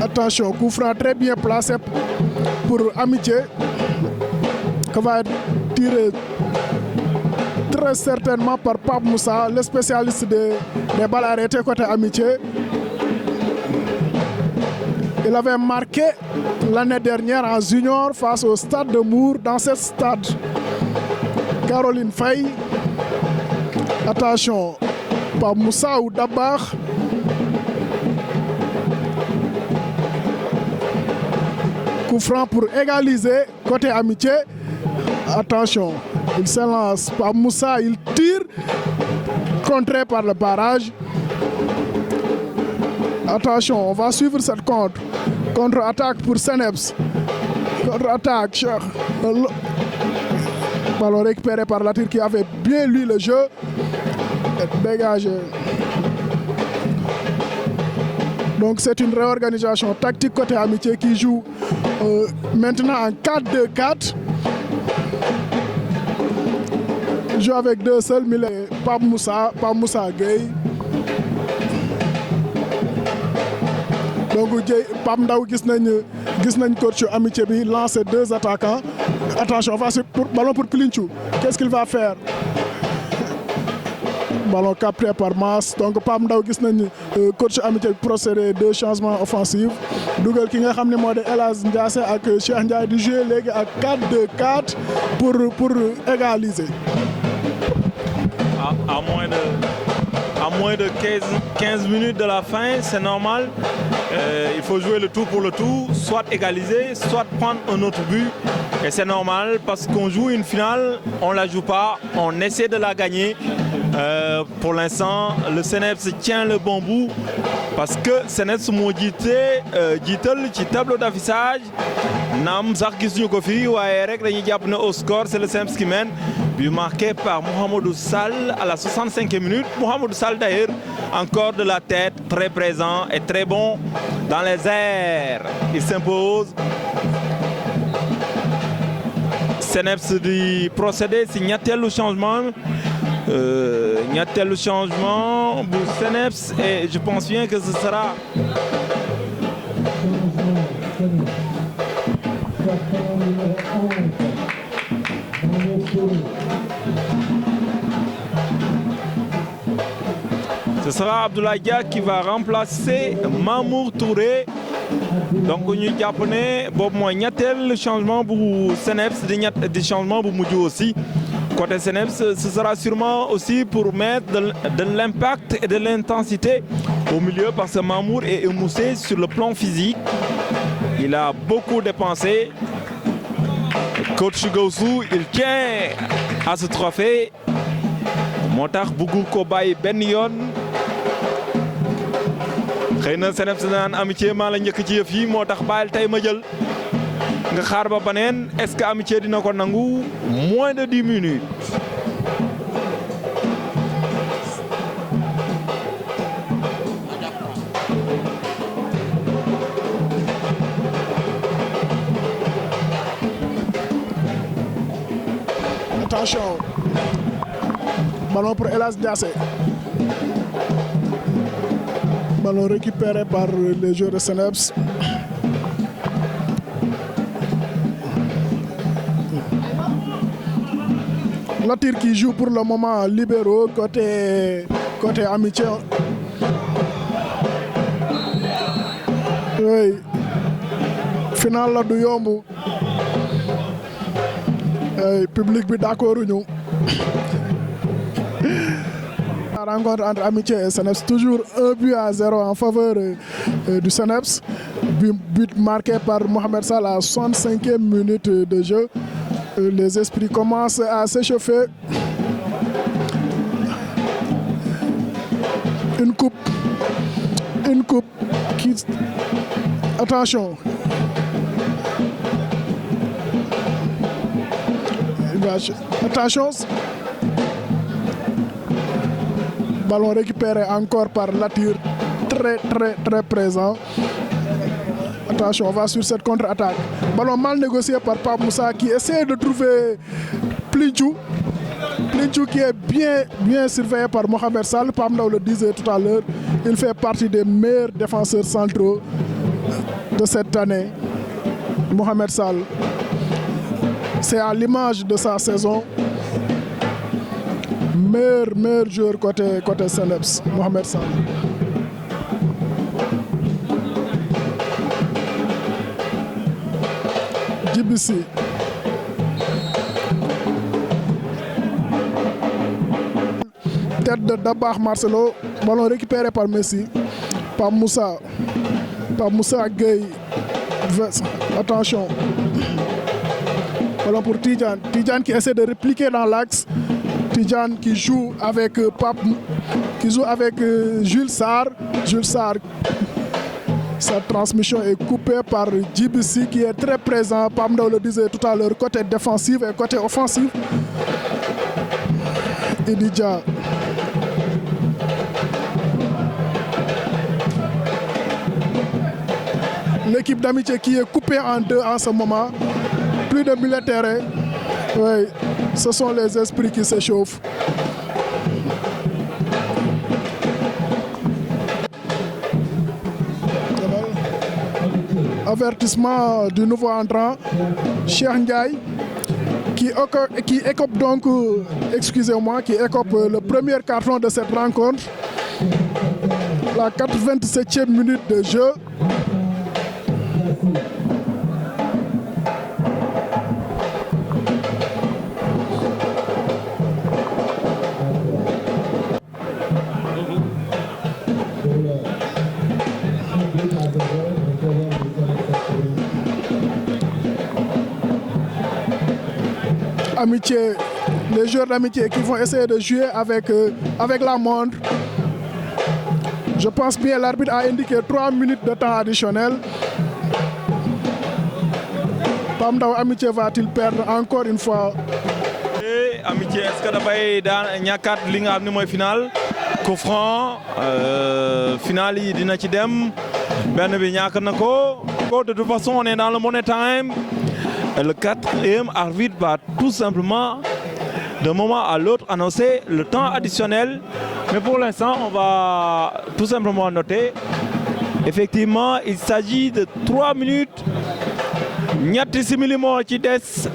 S2: Attention, coup franc très bien placé pour Amitié qui va être tiré très certainement par Pape Moussa, le spécialiste des balles arrêtées côté Amitié. Il avait marqué l'année dernière en junior face au Stade de Mour. Dans ce stade, Caroline Faye. Attention, Pape Moussa ou Dabar. Coup franc pour égaliser côté Amitié. Attention, il se lance par Moussa, il tire, contré par le barrage. Attention, on va suivre cette contre-attaque pour Seneps. Contre-attaque, Cheikh. Ballon récupéré par Latir qui avait bien lu le jeu. Dégagé. Donc c'est une réorganisation tactique côté Amitié qui joue maintenant en 4-2-4. Il joue avec deux seuls, mais Pape Moussa Gueye. Donc Pape Ndaw gis nañ coach Amitié bi lancer deux attaquants. Attention, ballon pour Plinchou. Qu'est-ce qu'il va faire? Ballon capté par Mass. Donc Pape Ndaw gis nañ coach Amitié procéder deux changements offensifs. Dugal ki nga xam ne moo di El Hadj Ndiasse ak Cheikh Ndiaye di jouer léegi ak 4-2-4 pour égaliser.
S1: À moins de 15 minutes de la fin, c'est normal. Il faut jouer le tout pour le tout, soit égaliser, soit prendre un autre but. Et c'est normal parce qu'on joue une finale, on ne la joue pas, on essaie de la gagner. Pour l'instant, le Seneps tient le bon bout parce que Seneps moo jiital ci tableau d'affichage. Naam sax gisuñu ko fii waaye rek dañuy jàpp ne au score c'est le Seneps qui mène. But marqué par Mohamedou Sall à la 65e minute. Mohamedou Sall d'ailleurs encore de la tête, très présent et très bon dans les airs. Il s'impose. Seneps di procéder si ñetteelu changement bu Seneps et je pense bien que ce sera Abdoulaye Dia qui va remplacer Mamour Touré. Donc ñu jàpp ne boobu mooy ñetteel changement bu Seneps di changement bu mujj aussi côté Seneps. Ce sera sûrement aussi pour mettre de l'impact et de l'intensité au milieu parce que Mamour est émoussé sur le plan physique. Il a beaucoup dépensé. Coach Gaussou, il tient à ce trophée moo tax bëggu ko bàyyi benn yoon xëy na Seneps naan Amitié maa la njëkk ci yëf yi moo tax bàyyil tey ma jël nga xaar ba baneen est-ce que Amitié dina ko nangu moins de 10 minutes.
S2: Attention, ballon pour Elas Diassé. Ballon récupéré par les joueurs de Seneps. Latir qui joue pour le moment libéraux côté Amitié. Oui. Final la du yomb. Public bi d'accord ñu. La rencontre entre Amitié et Seneps, toujours 1-0 en faveur du Seneps. But marqué par Mohamed Sall à 65e minute de jeu. Les esprits commencent à s'échauffer. Une coupe qui... Attention. Attention. Ballon récupéré encore par Latir. Très présent. Attention, on va sur cette contre-attaque. Ballon mal négocié par Pape Moussa qui essaie de trouver Plinchou. Plinchou qui est bien surveillé par Mohamed Sall. Pape Ndaw le disait tout à l'heure, il fait partie des meilleurs défenseurs centraux de cette année. Mohamed Sall. C'est à l'image de sa saison. Meilleur joueur côté Seneps, Mohamed Sall. Djibissi. Tête de Dabakh Marcelo. Ballon récupéré par Messi. Par Moussa. Gueye. Attention. Ballon pour Tidjane. Tidjane qui essaie de répliquer dans l'axe. Tidjane qui joue avec Jules Sarr. Jules Sarr. Sa transmission est coupée par Djibissi qui est très présent. Pam Ndaw le disait tout à l'heure, côté défensif et côté offensif. Ididja. L'équipe d'Amitié qui est coupée en deux en ce moment. Plus de militaires. Oui, ce sont les esprits qui s'échauffent. Avertissement du nouveau entrant, Cheikh Ndiaye, qui écope donc, qui écope le premier carton de cette rencontre. La 87e minute de jeu. Amitié, les joueurs d'Amitié qui vont essayer de jouer avec la montre. Je pense bien l'arbitre a indiqué 3 minutes de temps additionnel. Pam Ndaw Amitié va-t-il perdre encore une fois?
S1: Et Amitié, est-ce que dafay daan ñàkkaat li nga xam ne mooy final coup franc final yi dina ci dem benn bi ñàkk na ko. De toute façon on est dans le money time. Le quatrième arbitre va tout simplement d'un moment à l'autre annoncer le temps additionnel. Mais pour l'instant, on va tout simplement noter. Effectivement, il s'agit de 3 minutes. ñetti simili moo ci des.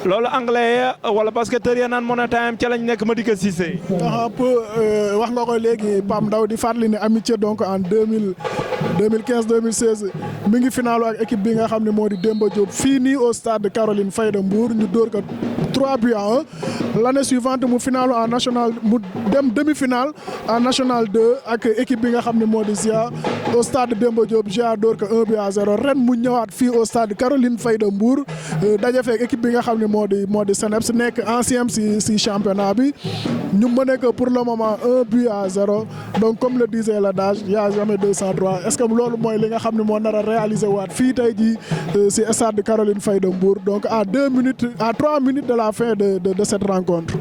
S1: loolu anglais wala basketteur yi naan money time ca lañ nekk Madické Cissé.
S2: wax nga ko léegi Pam Ndaw di fàttali ne Amitié donc en 2015-2016 mi ngi finaalu ak équipe bi nga xam ne moo di Demba Diop fii nii au stade de Caroline Faye de Mbour ñu dóor ko 3-1. L'année suivante mu finaalu en national mu dem demi-finale en national 2 ak équipe bi nga xam ne moo di Zia au stade Demba Diop GA door ko 1-0 ren mu ñëwaat fii au stade Caroline Faye de Mbour daje fekk équipe bi nga xam ne moo di CNEPS nekk ancien si championnat bi ñu mëne ko pour le moment 1-0 donc comme le disait l'adage y a jamais 203 est-ce que loolu mooy li nga xam ne moo nar a réaliser waat fii tey jii si stade Caroline Faye de Mbour donc à 3 minutes de la fin de cette rencontre.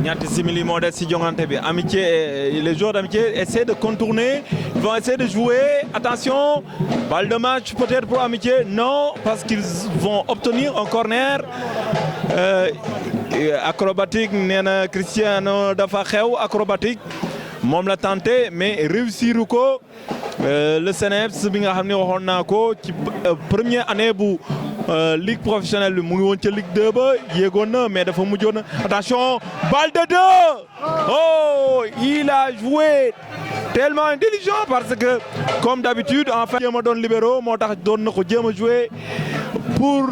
S1: ñaati simili moo des si jongante bi Amitié les joueurs d'Amitié essaient de contourner, ils vont essayer de jouer. Attention, balle de match peut-être pour Amitié, non, parce qu'ils vont obtenir un corner acrobatique. nee na Cristiano dafa xew acrobatique moom la tenté mais réussir ko. Le CNEPS bi nga xam ne waxoon naa ko ci première année bu ligue professionnelle bi mu ngi woon ca ligue 2 ba yéegoon na mais dafa mujjoon na. Attention, balle de 2. Oh, il a joué tellement intelligent parce que comme d'habitude en fait jéem a doon libéraux moo tax doon na ko jéem a joué pour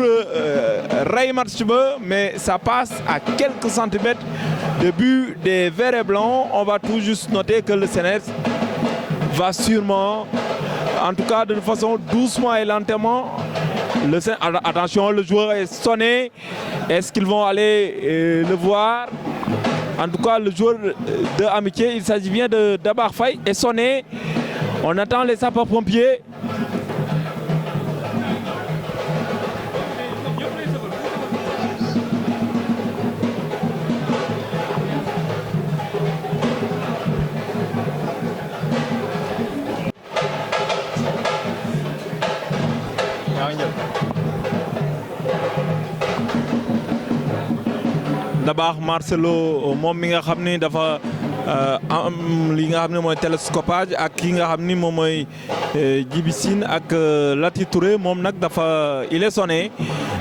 S1: rey match ba, mais ça passe à quelques centimètres de but des verts et blancs. On va tout juste noter que le CNEPS va sûrement, en tout cas de façon doucement et lentement. Attention, le joueur est sonné. Est-ce qu'ils vont aller le voir? En tout cas, le joueur de Amitié, il s'agit bien de Dabar Faye, est sonné. On attend les sapeurs-pompiers. Dabar Marcelo moom mi nga xam ni dafa am li nga xam ne mooy télescopage ak ki nga xam ni moom mooy Djibi Sine ak Lati Touré moom nag dafa il est sonné.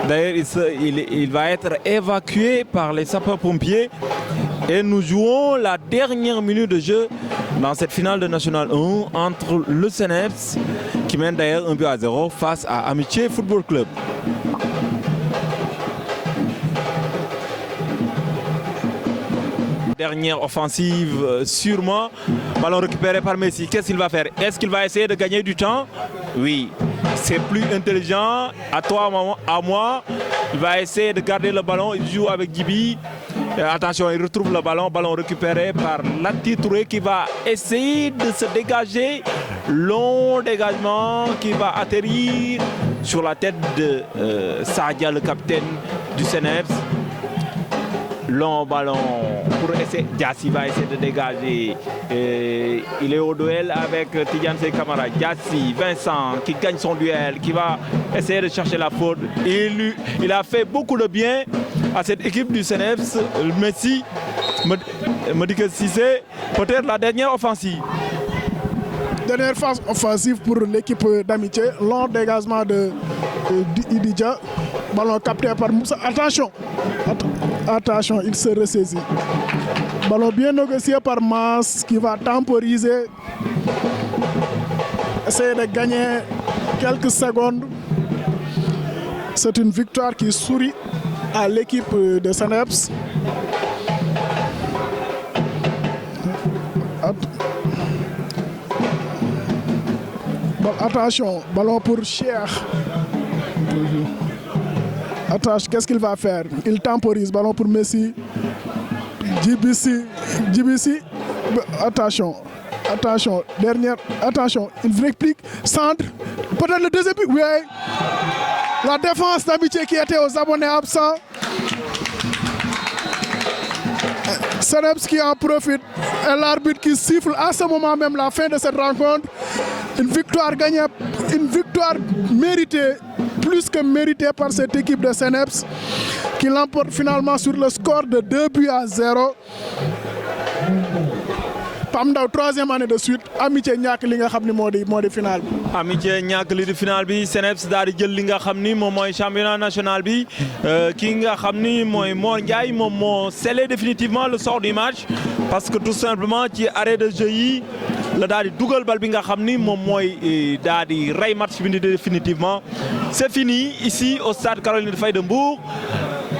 S1: D'ailleurs il va être évacué par les sapeurs-pompiers et nous jouons la dernière minute de jeu dans cette finale de National 1 entre le CNEPS qui mène d'ailleurs 1-0 face à Amitié Football Club. Dernière offensive sûrement. Ballon récupéré par Messi. Qu'est-ce qu'il va faire? Est-ce qu'il va essayer de gagner du temps? Oui. C'est plus intelligent. À toi, à moi. Il va essayer de garder le ballon. Il joue avec Djibi. Attention, il retrouve le ballon. Ballon récupéré par Lati Touré qui va essayer de se dégager. Long dégagement qui va atterrir sur la tête de Sadia, le capitaine du CNEPS. Long ballon pour essayer. Diassi va essayer de dégager. Il est au duel avec Tidiane Sey Camara. Diassi, Vincent qui gagne son duel, qui va essayer de chercher la faute. Il a fait beaucoup de bien à cette équipe du CNEPS. Messi, Madické Cissé, peut-être la dernière offensive.
S2: Dernière phase offensive pour l'équipe d'Amitié. Long dégagement de Ididja. Ballon capté par Moussa. Attention. Attention, il se ressaisit. Ballon bien négocié par Mas qui va temporiser. Essayer de gagner quelques secondes. C'est une victoire qui sourit à l'équipe de CNEPS. Attention, ballon pour Cheikh. Attention, qu'est-ce qu'il va faire? Il temporise, ballon pour Messi. Djibi Sine. Attention, attention, dernière, attention, il réplique, centre, peut-être le deuxième but, oui. La défense d'Amitié qui était aux abonnés absents. CNEPS qui en profite et l'arbitre qui siffle à ce moment même la fin de cette rencontre. Une victoire gagnée, une victoire méritée, plus que méritée par cette équipe de CNEPS qui l'emporte finalement sur le score de 2-0. Pam Ndaw troisième année de suite Amitié ñàkk li nga xam ni moo di final bi.
S1: Amitié ñàkk li di final bi CNEPS daal di jël li nga xam ni moom mooy championnat national bi ki nga xam ni mooy Mor Ndiaye moom moo scellé définitivement le sort du match parce que tout simplement ci arrêt de jeu yi la daal di dugal bal bi nga xam ni moom mooy daal di rey match bi définitivement. C'est fini ici au stade Caroline Faye de Mbour.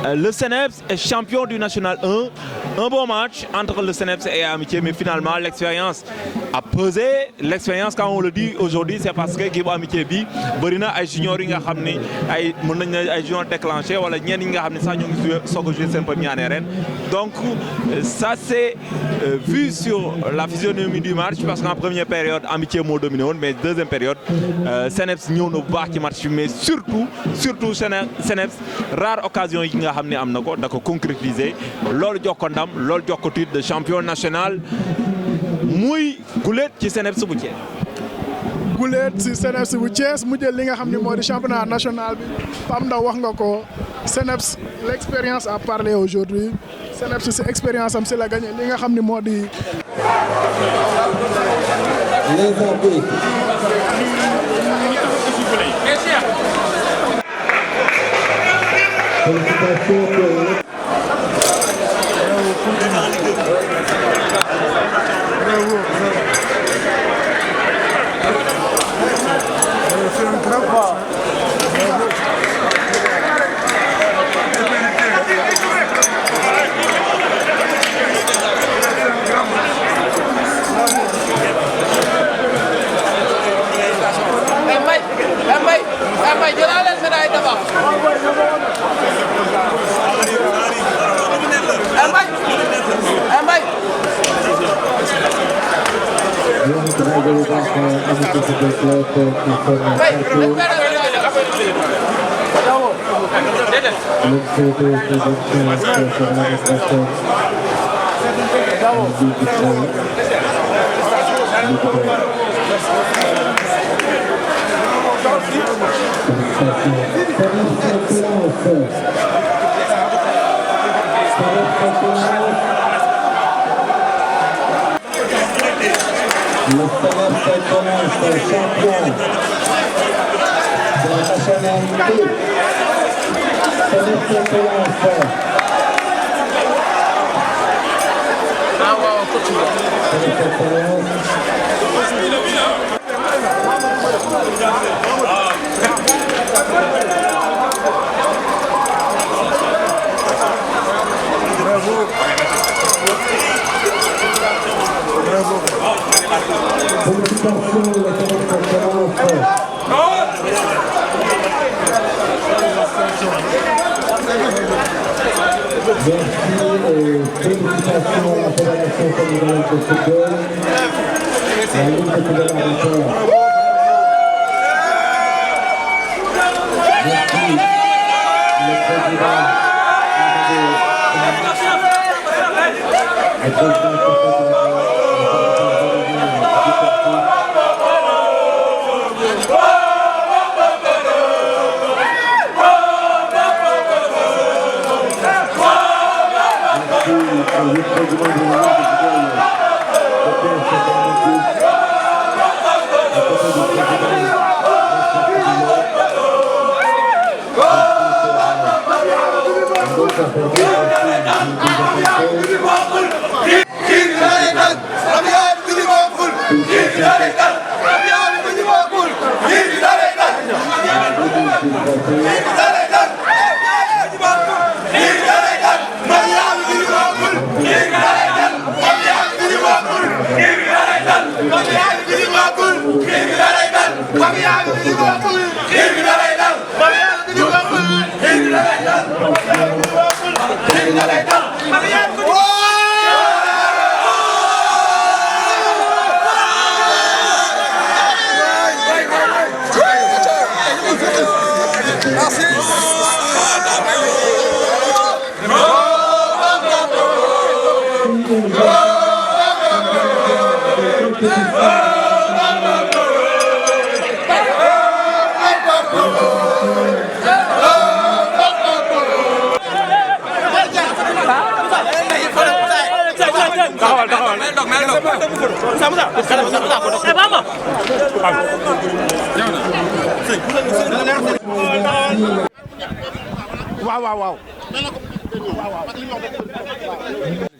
S1: Le CNEPS est champion du national 1. Un bon match entre le CNEPS et Amitié, mais finalement l'expérience a pesé. L'expérience, quand on le dit aujourd'hui, c'est parce que l'équipe Amitié bi bari na ay juniors yi nga xam ni ay mën nañ ne ay juniors déclenchés wala ñenn ñi nga xam ne sax ñoo ngi soog a jouer seen première année ren. Donc ça c'est vu sur la physionomie du match parce qu'en première période Amitié moo dominé woon, mais deuxième période CNEPS ñëw na bu baax ci match bi, mais surtout CNEPS rare occasion yi nga xam ne am na ko da ko concrétiser loolu jox ko ndam loolu jox ko titre de champion national muy guléet ci CNEPS bu Thiès.
S2: guléet ci CNEPS bu Thiès mu jël li nga xam ne moo di championnat national bi Pape Ndaw wax nga ko CNEPS l'expérience a parlé aujourd'hui CNEPS ci expérience am ci la gagné li nga xam ne moo di.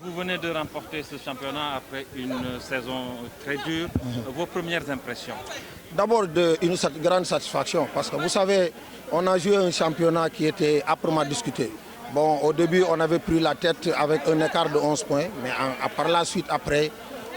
S5: Vous venez de remporter ce championnat après une saison très dure. Vos premières impressions?
S6: D'abord, une grande satisfaction parce que vous savez, on a joué un championnat qui était âprement discuté. Bon, au début, on avait pris la tête avec un écart de 11 points, mais par la suite, après,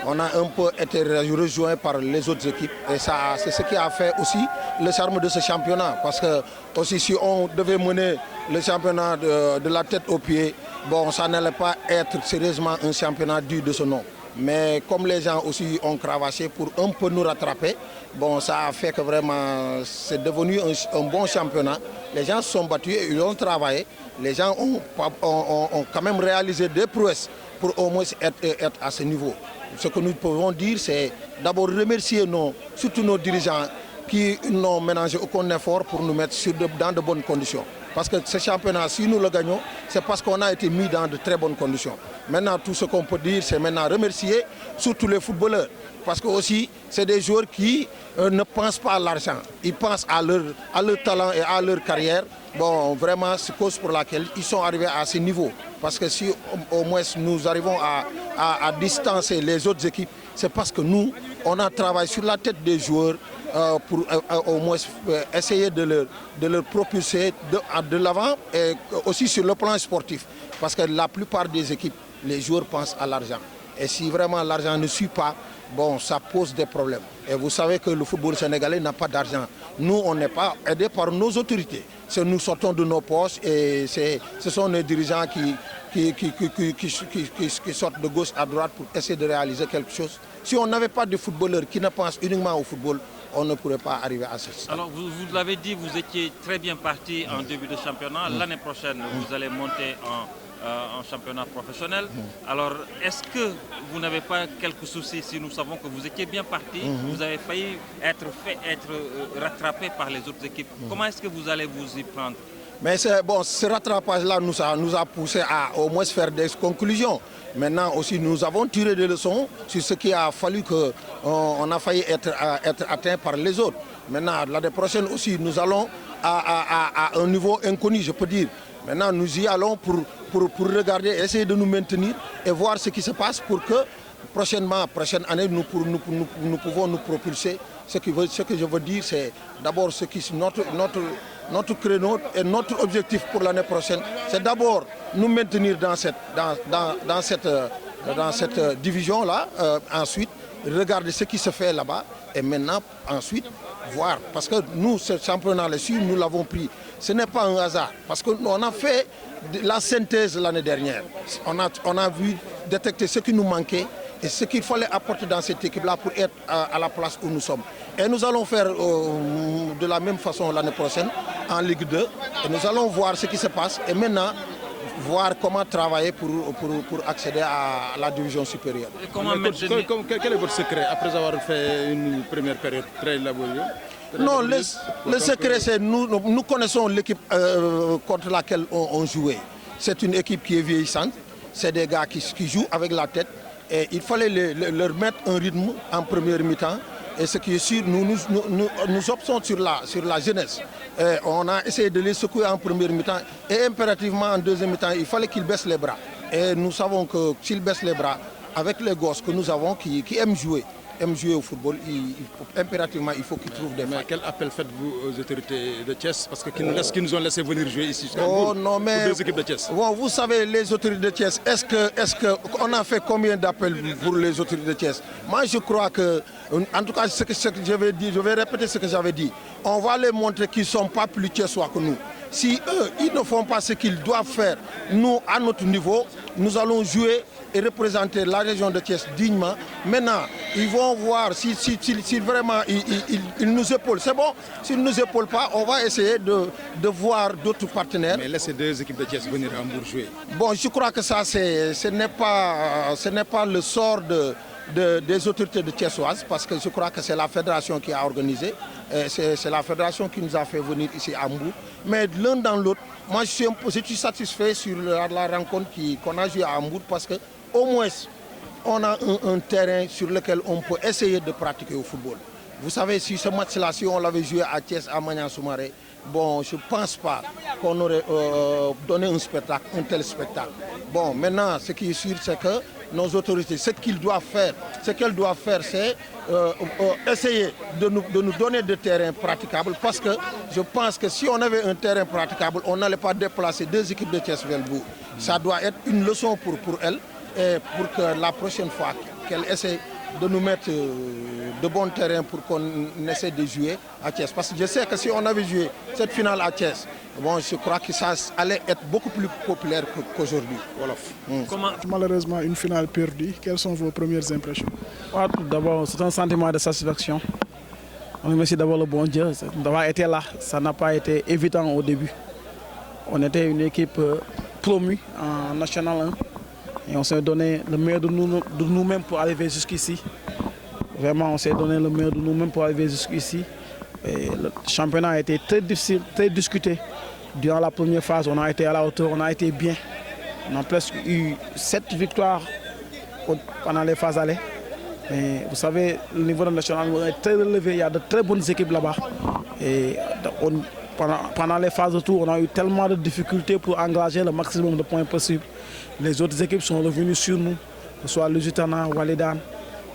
S6: on a un peu été rejoint par les autres équipes. Et ça, c'est ce qui a fait aussi le charme de ce championnat. Parce que aussi, si on devait mener le championnat de la tête aux pieds, bon, ça n'allait pas être sérieusement un championnat digne de ce nom. Mais comme les gens aussi ont cravaché pour un peu nous rattraper, bon, ça a fait que vraiment c'est devenu un bon championnat. Les gens se sont battus, ils ont travaillé. Les gens ont quand même réalisé des prouesses pour au moins être à ce niveau. Ce que nous pouvons dire, c'est d'abord remercier surtout nos dirigeants qui n'ont ménagé aucun effort pour nous mettre dans de bonnes conditions. Parce que ce championnat, si nous le gagnons, c'est parce qu'on a été mis dans de très bonnes conditions. Maintenant, tout ce qu'on peut dire, c'est maintenant remercier surtout les footballeurs. Parce que aussi, c'est des joueurs qui ne pensent pas à l'argent. Ils pensent à leur talent et à leur carrière. Bon, vraiment, c'est cause pour laquelle ils sont arrivés à ce niveau. Parce que si au moins nous arrivons à distancer les autres équipes, c'est parce que nous, on a travaillé sur la tête des joueurs pour au moins essayer de leur propulser de l'avant et aussi sur le plan sportif. Parce que la plupart des équipes, les joueurs pensent à l'argent. Et si vraiment l'argent ne suit pas, bon, ça pose des problèmes. Et vous savez que le football sénégalais n'a pas d'argent. Nous, on n'est pas aidés par nos autorités. Nous sortons de nos poches et ce sont les dirigeants qui sortent de gauche à droite pour essayer de réaliser quelque chose. Si on n'avait pas de footballeurs qui ne pensent uniquement au football, on ne pourrait pas arriver à ce stade.
S5: Alors, vous l'avez dit, vous étiez très bien parti en début de championnat. L'année prochaine, vous allez monter en championnat professionnel. Alors, est-ce que vous n'avez pas quelques soucis si nous savons que vous étiez bien parti, vous avez failli être rattrapé par les autres équipes. Comment est-ce que vous allez vous y prendre?
S6: Mais bon, ce rattrapage-là nous a poussé à au moins faire des conclusions. Maintenant aussi, nous avons tiré des leçons sur ce qui a fallu qu'on a failli être atteint par les autres. Maintenant, l'année prochaine aussi, nous allons à un niveau inconnu, je peux dire. Maintenant, nous y allons pour regarder, essayer de nous maintenir et voir ce qui se passe pour que prochaine année, nous pouvons nous propulser. Ce que je veux dire, c'est d'abord notre créneau et notre objectif pour l'année prochaine, c'est d'abord nous maintenir dans cette division-là, ensuite regarder ce qui se fait là-bas et maintenant ensuite voir. Parce que nous, ce championnat-là, si nous l'avons pris, ce n'est pas un hasard. Parce qu'on a fait la synthèse l'année dernière. On a vu détecter ce qui nous manquait et ce qu'il fallait apporter dans cette équipe-là pour être à la place où nous sommes. Et nous allons faire de la même façon l'année prochaine en Ligue 2. Et nous allons voir ce qui se passe et maintenant voir comment travailler pour accéder à la division supérieure.
S3: Quel est votre secret après avoir fait une première période très laborieuse?
S6: Non, le secret, c'est nous connaissons l'équipe contre laquelle on jouait. C'est une équipe qui est vieillissante. C'est des gars qui jouent avec la tête. Et il fallait leur mettre un rythme en première mi-temps. Et ce qui est sûr, nous optons sur la jeunesse. Et on a essayé de les secouer en première mi-temps. Et impérativement, en deuxième mi-temps, il fallait qu'ils baissent les bras. Et nous savons que s'ils baissent les bras, avec les gosses que nous avons qui aiment jouer au football, impérativement, il faut qu'ils trouvent des failles.
S3: Mais quel appel faites-vous aux autorités de Thiès? Parce qu'ils nous ont laissé venir jouer ici jusqu'à
S6: pour
S3: deux équipes de Thiès.
S6: Bon, vous savez, les autorités de Thiès, on a fait combien d'appels pour les autorités de Thiès? Moi, je crois que, en tout cas, ce que je vais dire, je vais répéter ce que j'avais dit. On va les montrer qu'ils ne sont pas plus thiessois que nous. Si eux, ils ne font pas ce qu'ils doivent faire, nous, à notre niveau, nous allons jouer et représenter la région de Thiès dignement. Maintenant, ils vont voir si vraiment ils nous épaulent. C'est bon, s'ils ne nous épaulent pas, on va essayer de voir d'autres partenaires.
S3: Mais laissez deux équipes de Thiès venir à Hambourg jouer.
S6: Bon, je crois que ça, ce n'est pas le sort des autorités de Thiessoises, parce que je crois que c'est la fédération qui a organisé. C'est la fédération qui nous a fait venir ici à Hambourg. Mais l'un dans l'autre, moi je suis satisfait sur la rencontre qu'on a jouée à Hambourg parce qu'au moins on a un terrain sur lequel on peut essayer de pratiquer au football. Vous savez, si ce match-là, si on l'avait joué à Thiès, à Magnan-Soumaré, bon, je ne pense pas qu'on aurait donné un tel spectacle. Bon, maintenant, ce qui est sûr, c'est que nos autorités, ce qu'elles doivent faire, c'est essayer de nous donner des terrains praticables, parce que je pense que si on avait un terrain praticable, on n'allait pas déplacer 2 équipes de Thiès-Velbourg. Ça doit être une leçon pour elles, et pour que la prochaine fois qu'elles essaient de nous mettre de bons terrains pour qu'on essaie de jouer à Thiès. Parce que je sais que si on avait joué cette finale à Thiès, bon, je crois que ça allait être beaucoup plus populaire qu'aujourd'hui. Voilà.
S2: Malheureusement, une finale perdue. Quelles sont vos premières impressions?
S3: Tout d'abord, c'est un sentiment de satisfaction. On remercie d'abord le bon Dieu d'avoir été là. Ça n'a pas été évident au début. On était une équipe promue en National 1. Et on s'est donné le meilleur de nous-mêmes pour arriver jusqu'ici. Vraiment, on s'est donné le meilleur de nous-mêmes pour arriver jusqu'ici. Le championnat a été très difficile, très discuté. Durant la première phase, on a été à la hauteur, on a été bien. On a presque eu 7 victoires pendant les phases allées. Mais vous savez, le niveau de national est très élevé, il y a de très bonnes équipes là-bas. Et pendant les phases de tour, on a eu tellement de difficultés pour engager le maximum de points possibles. Les autres équipes sont revenues sur nous, que ce soit Lusitana, Walidan.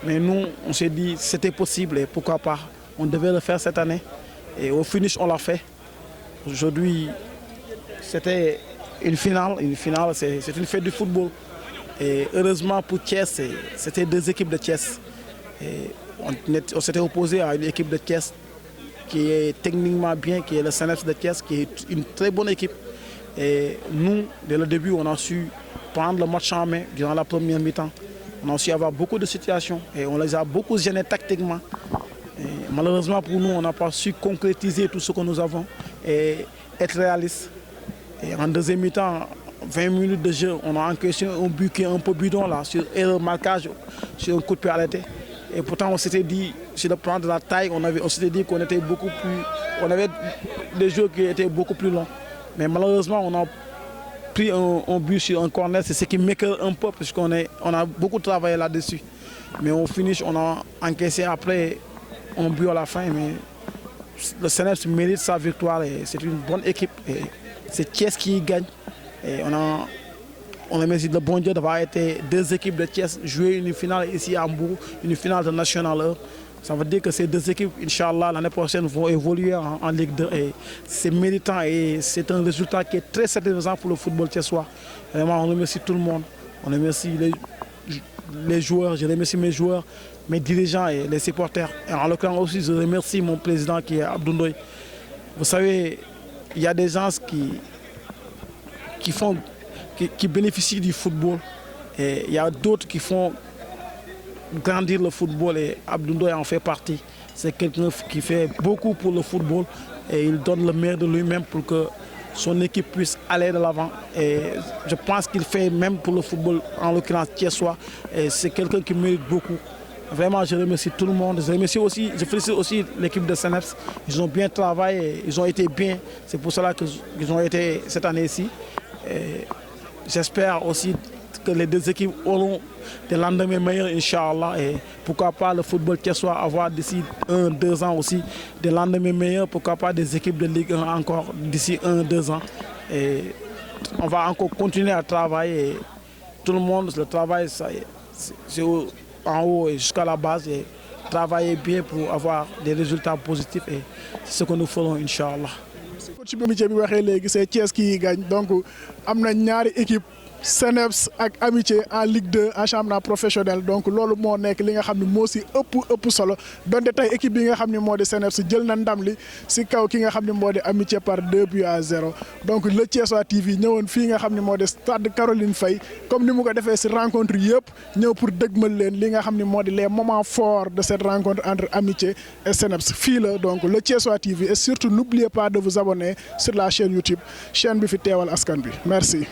S3: Mais nous, on s'est dit que c'était possible et pourquoi pas. On devait le faire cette année. Et au finish, on l'a fait. Aujourd'hui, c'était une finale. Une finale, c'est une fête du football. Et heureusement pour Thiès, c'était 2 équipes de Thiès. Et on s'était opposé à une équipe de Thiès qui est techniquement bien, qui est le CNEPS de Thiès, qui est une très bonne équipe. Et nous, dès le début, on a su prendre le match en main durant la première mi-temps. On a su avoir beaucoup de situations et on les a beaucoup gênés tactiquement. Et malheureusement pour nous, on n'a pas su concrétiser tout ce que nous avons et être réaliste. Et en deuxième mi-temps, 20 minutes de jeu, on a encaissé un but qui est un peu bidon là, sur erreur marquage, sur un coup de pied arrêté. Et pourtant, on s'était dit, sur le plan de la taille, on s'était dit qu'on était beaucoup plus. On avait des jeux qui étaient beaucoup plus longs. Mais malheureusement, on a pris un but sur un corner, c'est ce qui m'écoeure un peu, puisqu'on a beaucoup travaillé là-dessus. Mais au finish, on a encaissé après un but à la fin. Mais le CNEPS mérite sa victoire et c'est une bonne équipe. C'est Thiès qui gagne. Et on remercie le bon Dieu d'avoir été 2 équipes de Thiès jouer une finale ici à Hambourg, une finale de National 1. Ça veut dire que ces 2 équipes, Inch'Allah, l'année prochaine vont évoluer en Ligue 2. Et c'est méritant et c'est un résultat qui est très satisfaisant pour le football thiessois. Vraiment, on remercie tout le monde. On remercie les joueurs, je remercie mes joueurs, mes dirigeants et les supporters. Et en l'occurrence aussi, je remercie mon président qui est Abdou Ndoye. Vous savez, il y a des gens qui bénéficient du football et il y a d'autres qui font grandir le football et Abdou Ndoye en fait partie. C'est quelqu'un qui fait beaucoup pour le football et il donne le meilleur de lui-même pour que son équipe puisse aller de l'avant. Et je pense qu'il fait même pour le football, en l'occurrence thiessois, et c'est quelqu'un qui mérite beaucoup. Vraiment, je remercie tout le monde. Je félicite aussi l'équipe de CNEPS. Ils ont bien travaillé, ils ont été bien. C'est pour cela qu'ils ont été cette année ici. J'espère aussi que les 2 équipes auront des lendemains meilleurs, Inch'Allah. Et pourquoi pas le football thiessois avoir d'ici 1-2 ans aussi des lendemains meilleurs. Pourquoi pas des équipes de Ligue 1 encore d'ici 1-2 ans. Et on va encore continuer à travailler. Et tout le monde, le travail, c'est en haut et jusqu'à la base. Et travailler bien pour avoir des résultats positifs. Et c'est ce que nous ferons, Inch'Allah.
S2: Coach bi bi waxee léegi c'est Thiès qui gagne donc am na ñaari équipe CNEPS ak Amitié en Ligue 2 en championnat professionnel donc loolu moo nekk li nga xam ne moo si ëpp solo donte tey équipe bi nga xam ne moo di CNEPS jël na ndam li si kaw ki nga xam ne moo di Amitié par 2-0 donc le Thiessois TV ñëwoon fii nga xam ne moo di stade Caroline Faye comme ni mu ko defee si rencontre yëpp ñëw pour dëgmal leen li nga xam ne moo di les moments forts de cette rencontre entre Amitié et CNEPS fii la donc le Thiessois TV et surtout n'oubliez pas de vous abonner sur la chaîne YouTube chaîne bi fi teewal askan bi merci.